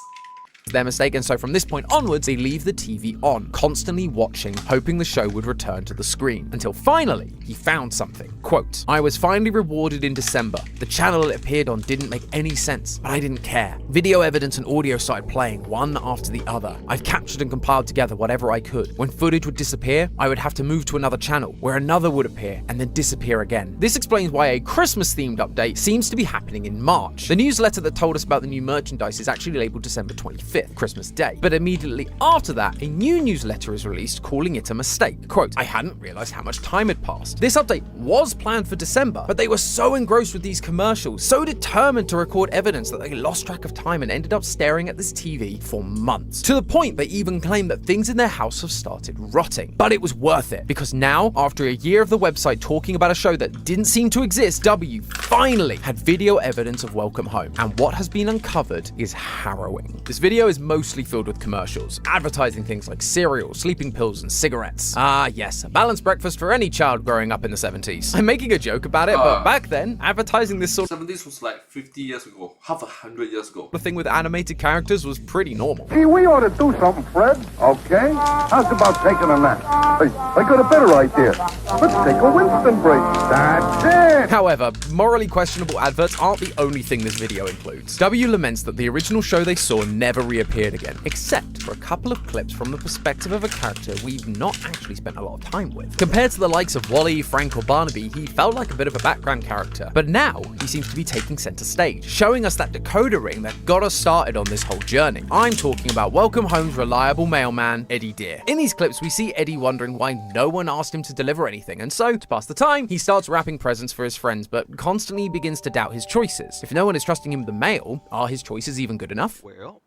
their mistake, and so from this point onwards, they leave the TV on, constantly watching, hoping the show would return to the screen, until finally, he found something. Quote, I was finally rewarded in December. The channel it appeared on didn't make any sense, but I didn't care. Video evidence and audio started playing, one after the other. I've captured and compiled together whatever I could. When footage would disappear, I would have to move to another channel, where another would appear, and then disappear again. This explains why a Christmas-themed update seems to be happening in March. The newsletter that told us about the new merchandise is actually labeled December 25th. Christmas Day. But immediately after that, a new newsletter is released calling it a mistake. Quote, I hadn't realized how much time had passed. This update was planned for December, but they were so engrossed with these commercials, so determined to record evidence that they lost track of time and ended up staring at this TV for months. To the point they even claim that things in their house have started rotting. But it was worth it, because now, after a year of the website talking about a show that didn't seem to exist, W finally had video evidence of Welcome Home. And what has been uncovered is harrowing. This video is mostly filled with commercials, advertising things like cereal, sleeping pills, and cigarettes. Ah, yes, a balanced breakfast for any child growing up in the 70s. I'm making a joke about it, but back then, advertising this sort 70s was like 50 years ago, half 100 years ago. of thing with animated characters was pretty normal. Gee, we ought to do something, Fred. Okay? How's about taking a nap? Hey, I got a better idea. Let's take a Winston break. That's it! However, morally questionable adverts aren't the only thing this video includes. W laments that the original show they saw never reappeared again, except for a couple of clips from the perspective of a character we've not actually spent a lot of time with. Compared to the likes of Wally, Frank, or Barnaby, he felt like a bit of a background character, but now he seems to be taking center stage, showing us that decoder ring that got us started on this whole journey. I'm talking about Welcome Home's reliable mailman, Eddie Deer. In these clips, we see Eddie wondering why no one asked him to deliver anything, and so, to pass the time, he starts wrapping presents for his friends, but constantly begins to doubt his choices. If no one is trusting him with the mail, are his choices even good enough? Well,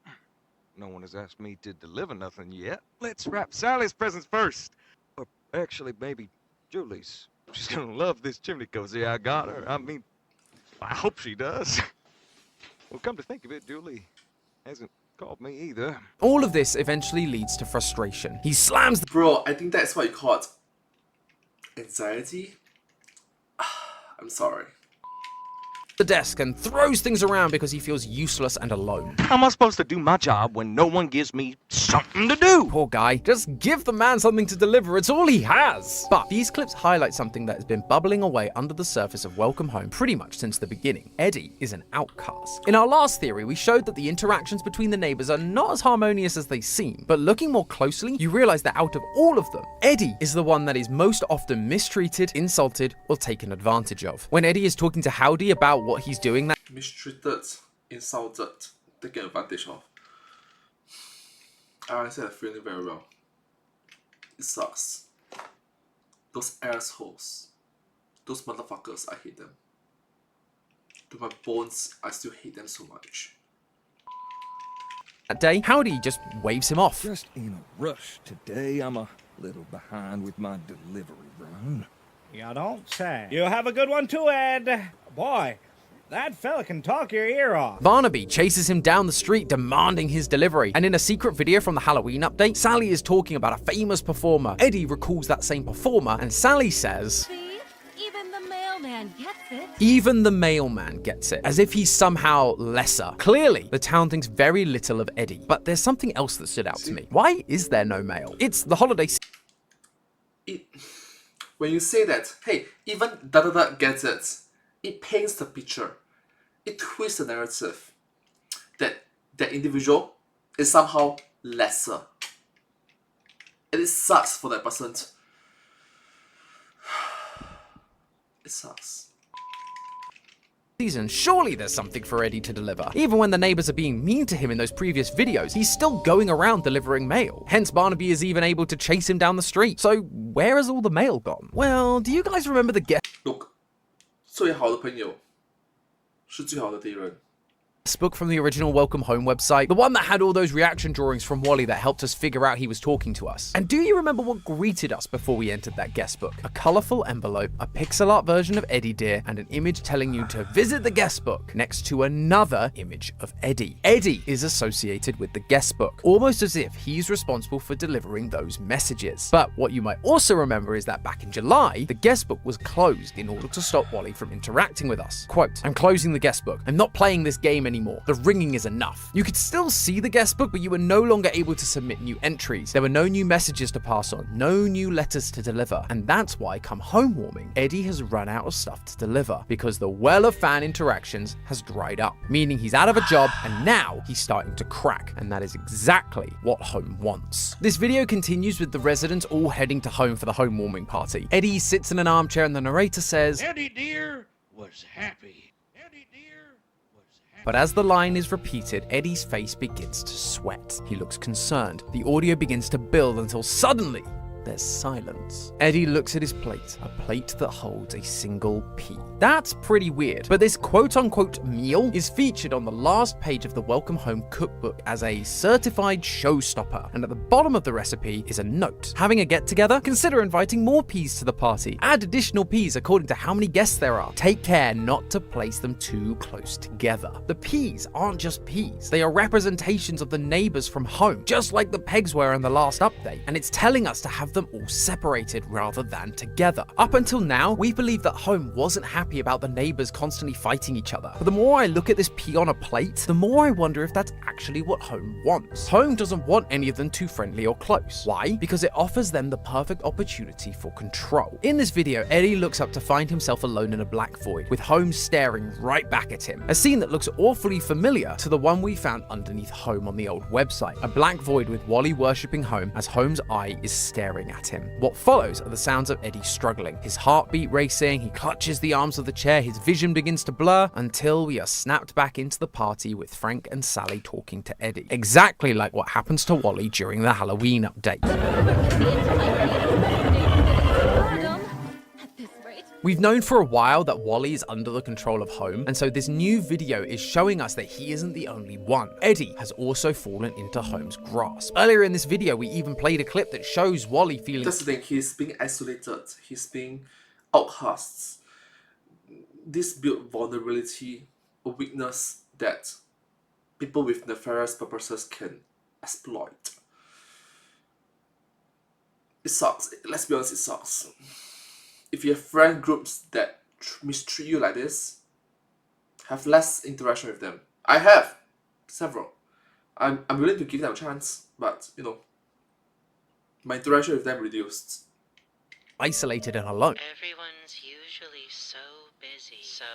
no one has asked me to deliver nothing yet. Let's wrap Sally's presents first. Or actually, maybe Julie's. She's gonna love this chimney cozy I got her. I mean, I hope she does. Well, come to think of it, Julie hasn't called me either. All of this eventually leads to frustration. He slams the Bro, I think that's what you call it. Anxiety? I'm sorry. desk and throws things around because he feels useless and alone. How am I supposed to do my job when no one gives me something to do. Poor guy. Just give the man something to deliver. It's all he has. But these clips highlight something that has been bubbling away under the surface of Welcome Home pretty much since the beginning. Eddie is an outcast. In our last theory, we showed that the interactions between the neighbors are not as harmonious as they seem. But looking more closely, you realize that out of all of them, Eddie is the one that is most often mistreated, insulted, or taken advantage of. When Eddie is talking to Howdy about what he's doing, that Mistreated, insulted, taken advantage of. I understand that feeling very well. It sucks. Those assholes. Those motherfuckers, I hate them. To my bones, I still hate them so much. that day, Howdy just waves him off. Just in a rush today. I'm a little behind with my delivery run. You don't say. You have a good one too, Ed. Boy, that fella can talk your ear off. Barnaby chases him down the street demanding his delivery, and in a secret video from the Halloween update, Sally is talking about a famous performer. Eddie recalls that same performer, and Sally says, See? Even the mailman gets it. even the mailman gets it, as if he's somehow lesser. Clearly, the town thinks very little of Eddie, but there's something else that stood out to me. Why is there no mail? It's the holiday When you say that, hey, even da-da-da gets it, it paints the picture. It twists the narrative that that individual is somehow lesser. And it sucks for that person. It sucks. season. Surely there's something for Eddie to deliver. Even when the neighbors are being mean to him in those previous videos, he's still going around delivering mail. Hence, Barnaby is even able to chase him down the street. So, where has all the mail gone? Well, do you guys remember the Look, 最好的朋友是最好的敌人。 book from the original Welcome Home website, the one that had all those reaction drawings from Wally that helped us figure out he was talking to us? And do you remember what greeted us before we entered that guest book? A colourful envelope, a pixel art version of Eddie Dear, and an image telling you to visit the guest book next to another image of Eddie. Eddie is associated with the guest book, almost as if he's responsible for delivering those messages. But what you might also remember is that back in July, the guest book was closed in order to stop Wally from interacting with us. Quote, "I'm closing the guest book. I'm not playing this game anymore. The ringing is enough." You could still see the guest book, but you were no longer able to submit new entries. There were no new messages to pass on, no new letters to deliver. And that's why, come home warming, Eddie has run out of stuff to deliver, because the well of fan interactions has dried up, meaning he's out of a job and now he's starting to crack. And that is exactly what home wants. This video continues with the residents all heading to home for the home warming party. Eddie sits in an armchair and the narrator says, Eddie Dear was happy. but as the line is repeated, Eddie's face begins to sweat. He looks concerned. The audio begins to build until suddenly there's silence. Eddie looks at his plate, a plate that holds a single pea. That's pretty weird, but this quote-unquote meal is featured on the last page of the Welcome Home cookbook as a certified showstopper, and at the bottom of the recipe is a note. Having a get-together? Consider inviting more peas to the party. Add additional peas according to how many guests there are. Take care not to place them too close together. The peas aren't just peas. They are representations of the neighbors from home, just like the pegs were in the last update, and it's telling us to have them all separated rather than together. Up until now, we believed that home wasn't happy about the neighbors constantly fighting each other. But the more I look at this pea on a plate, the more I wonder if that's actually what home wants. Home doesn't want any of them too friendly or close. Why? Because it offers them the perfect opportunity for control. In this video, Eddie looks up to find himself alone in a black void, with home staring right back at him. A scene that looks awfully familiar to the one we found underneath home on the old website. A black void with Wally worshipping home as home's eye is staring at him. What follows are the sounds of Eddie struggling, his heartbeat racing, he clutches the arms of the chair, his vision begins to blur, until we are snapped back into the party with Frank and Sally talking to Eddie. Exactly like what happens to Wally during the Halloween update. We've known for a while that Wally is under the control of home, and so this new video is showing us that he isn't the only one. Eddie has also fallen into home's grasp. Earlier in this video, we even played a clip that shows Wally feeling— That's the thing, he's being isolated, he's being outcast. This built vulnerability, a weakness that people with nefarious purposes can exploit. It sucks, let's be honest, it sucks. If you have friend groups that mistreat you like this, have less interaction with them. I have several. I'm willing to give them a chance, but you know, my interaction with them reduced. Isolated and alone. Everyone's usually so busy, so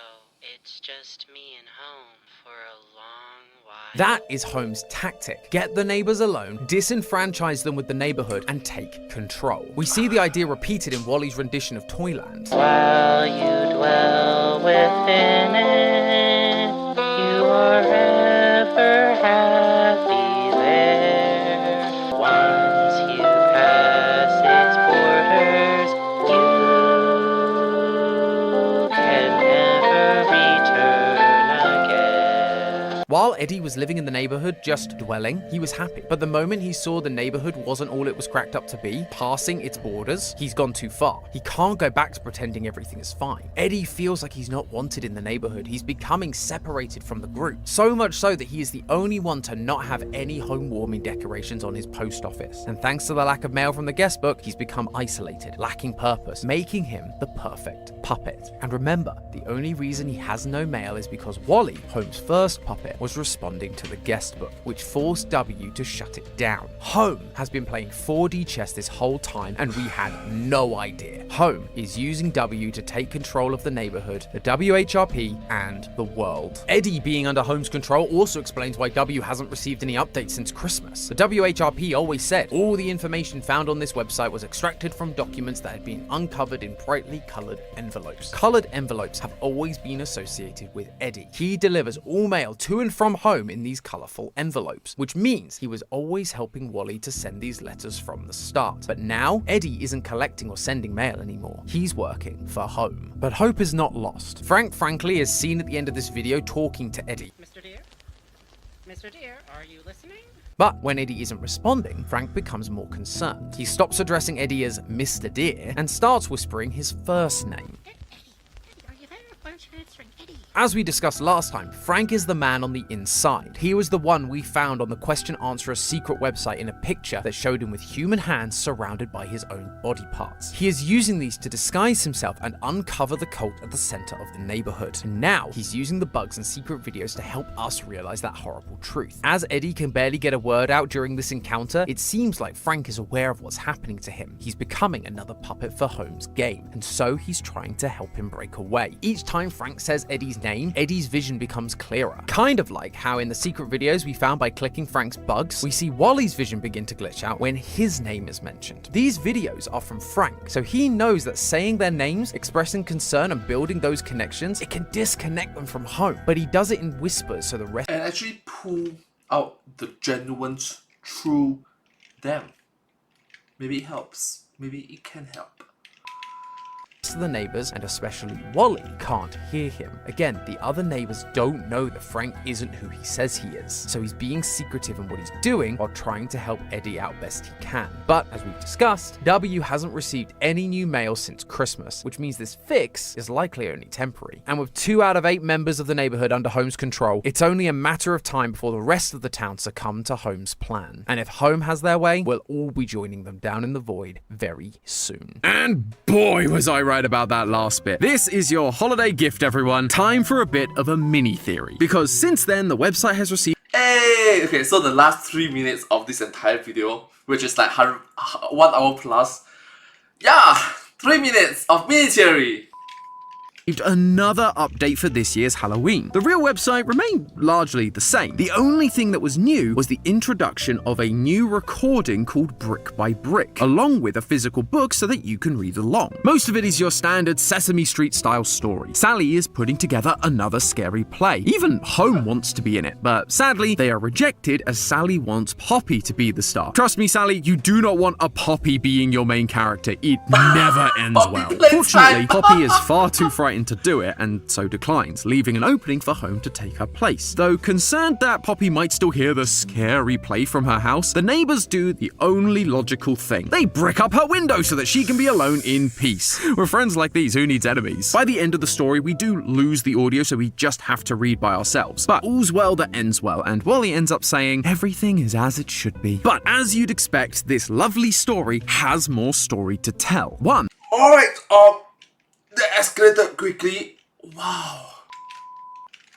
it's just me and home for a long while. That is Home's tactic. Get the neighbors alone, disenfranchise them with the neighborhood, and take control. We see the idea repeated in Wally's rendition of Toyland. While you dwell within it, you are ever happy there. Once you pass its borders, you can never return again. While Eddie was living in the neighborhood, just dwelling, he was happy. But the moment he saw the neighborhood wasn't all it was cracked up to be, passing its borders, he's gone too far. He can't go back to pretending everything is fine. Eddie feels like he's not wanted in the neighborhood. He's becoming separated from the group. So much so that he is the only one to not have any home warming decorations on his post office. And thanks to the lack of mail from the guest book, he's become isolated, lacking purpose, making him the perfect puppet. And remember, the only reason he has no mail is because Wally, Home's first puppet, was responding to the guest book, which forced W to shut it down. Home has been playing 4D chess this whole time, and we had no idea. Home is using W to take control of the neighborhood, the WHRP, and the world. Eddie being under Home's control also explains why W hasn't received any updates since Christmas. The WHRP always said all the information found on this website was extracted from documents that had been uncovered in brightly colored envelopes. Colored envelopes have always been associated with Eddie. He delivers all mail to and from Home in these colorful envelopes, which means he was always helping Wally to send these letters from the start. But now, Eddie isn't collecting or sending mail anymore. He's working for Home. But hope is not lost. Frank frankly is seen at the end of this video talking to Eddie. Mr. Dear? Mr. Dear, are you listening? But when Eddie isn't responding, Frank becomes more concerned. He stops addressing Eddie as Mr. Dear and starts whispering his first name. Are you there? Why aren't you answering, Eddie? As we discussed last time, Frank is the man on the inside. He was the one we found on the Question Answerer secret website in a picture that showed him with human hands surrounded by his own body parts. He is using these to disguise himself and uncover the cult at the center of the neighborhood. And now he's using the bugs and secret videos to help us realize that horrible truth. As Eddie can barely get a word out during this encounter, it seems like Frank is aware of what's happening to him. He's becoming another puppet for Home's game, and so he's trying to help him break away. Each time Frank says Eddie's name, Eddie's vision becomes clearer. Kind of like how in the secret videos we found by clicking Frank's bugs, we see Wally's vision begin to glitch out when his name is mentioned. These videos are from Frank, so he knows that saying their names, expressing concern and building those connections, it can disconnect them from Home. But he does it in whispers so the rest And actually pull out the genuine through them. Maybe it helps. Maybe it can help. of the neighbors, and especially Wally, can't hear him. Again, the other neighbors don't know that Frank isn't who he says he is, so he's being secretive in what he's doing while trying to help Eddie out best he can. But as we've discussed, W hasn't received any new mail since Christmas, which means this fix is likely only temporary. And with 2 out of 8 members of the neighborhood under Home's control, it's only a matter of time before the rest of the town succumb to Home's plan. And if Home has their way, we'll all be joining them down in the void very soon. And boy, was I right about that last bit. This is your holiday gift, everyone. Time for a bit of a mini theory, because since then the website has received Okay, so the last 3 minutes of this entire video, which is like 1 hour plus, yeah, 3 minutes of mini theory. Another update for this year's Halloween. The real website remained largely the same. The only thing that was new was the introduction of a new recording called Brick by Brick, along with a physical book so that you can read along. Most of it is your standard Sesame Street style story. Sally is putting together another scary play. Even Home wants to be in it, but sadly they are rejected as Sally wants Poppy to be the star. Trust me, Sally, you do not want a Poppy being your main character. It never ends well. Fortunately, Poppy is far too frightened to do it and so declines, leaving an opening for Home to take her place. Though concerned that Poppy might still hear the scary play from her house, the neighbors do the only logical thing. They brick up her window so that she can be alone in peace. With friends like these, who needs enemies? By the end of the story, we do lose the audio, so we just have to read by ourselves. But all's well that ends well, and Wally ends up saying, everything is as it should be. But as you'd expect, this lovely story has more story to tell. One. Alright, that escalated quickly. Wow.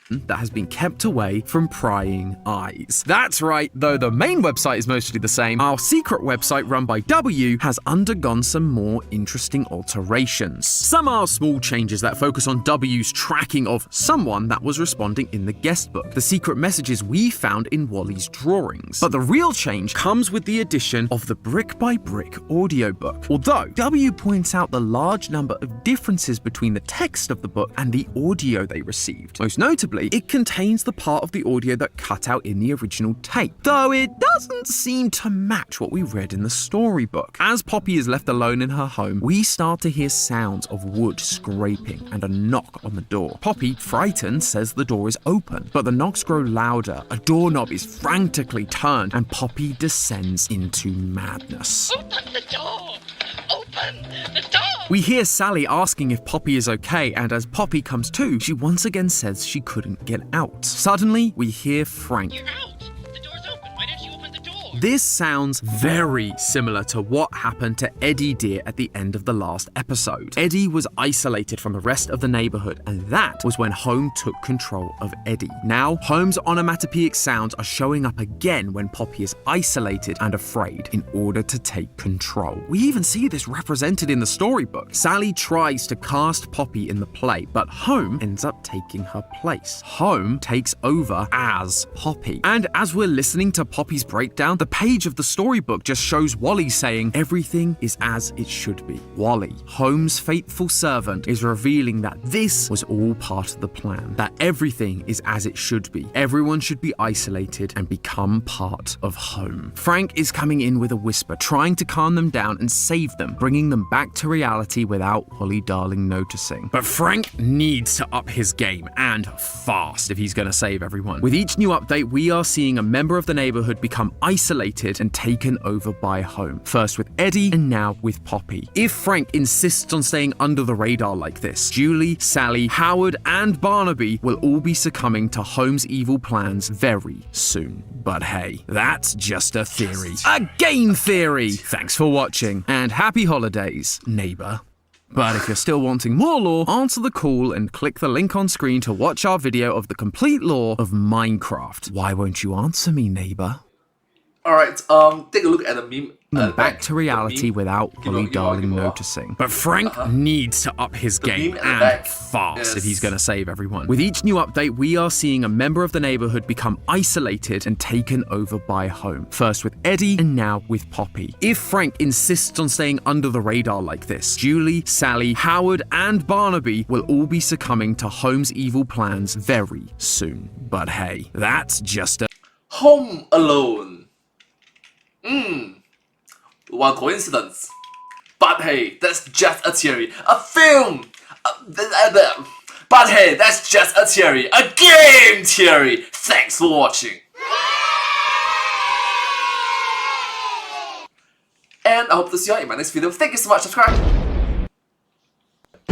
that has been kept away from prying eyes. That's right, though the main website is mostly the same, our secret website run by W has undergone some more interesting alterations. Some are small changes that focus on W's tracking of someone that was responding in the guest book, the secret messages we found in Wally's drawings. But the real change comes with the addition of the brick-by-brick audiobook. Although W points out the large number of differences between the text of the book and the audio they received. Most notably, it contains the part of the audio that cut out in the original tape, though it doesn't seem to match what we read in the storybook. As Poppy is left alone in her home, we start to hear sounds of wood scraping and a knock on the door. Poppy, frightened, says the door is open, but the knocks grow louder, a doorknob is frantically turned, and Poppy descends into madness. Open the door! Open the door! We hear Sally asking if Poppy is okay, and as Poppy comes to, she once again says she couldn't get out. Suddenly, we hear Frank. You're out! The door's open. Why don't you open the door? This sounds very similar to what happened to Eddie Deer at the end of the last episode. Eddie was isolated from the rest of the neighborhood, and that was when Home took control of Eddie. Now, Home's onomatopoeic sounds are showing up again when Poppy is isolated and afraid in order to take control. We even see this represented in the storybook. Sally tries to cast Poppy in the play, but Home ends up taking her place. Home takes over as Poppy. And as we're listening to Poppy's breakdown, the page of the storybook just shows Wally saying, "Everything is as it should be." Wally, Home's faithful servant, is revealing that this was all part of the plan, that everything is as it should be. Everyone should be isolated and become part of Home. Frank is coming in with a whisper, trying to calm them down and save them, bringing them back to reality without Wally Darling noticing. But Frank needs to up his game, and fast, if he's going to save everyone. With each new update, we are seeing a member of the neighborhood become isolated and taken over by Home. First with Eddie, and now with Poppy. If Frank insists on staying under the radar like this, Julie, Sally, Howard, and Barnaby will all be succumbing to Home's evil plans very soon. But hey, that's just a theory. A game theory! Thanks for watching, and happy holidays, neighbor. But if you're still wanting more lore, answer the call and click the link on screen to watch our video of the complete lore of Minecraft. Why won't you answer me, neighbor? Alright, take a look at the meme. Back to reality without Wally Darling noticing. But Frank needs to up his game, and fast, if he's going to save everyone. With each new update, we are seeing a member of the neighborhood become isolated and taken over by Home. First with Eddie, and now with Poppy. If Frank insists on staying under the radar like this, Julie, Sally, Howard, and Barnaby will all be succumbing to Home's evil plans very soon. But hey, that's just a Home Alone. One coincidence. But hey, that's just a theory. A film! But hey, that's just a theory. A game theory! Thanks for watching. And I hope to see you all in my next video. Thank you so much. Subscribe.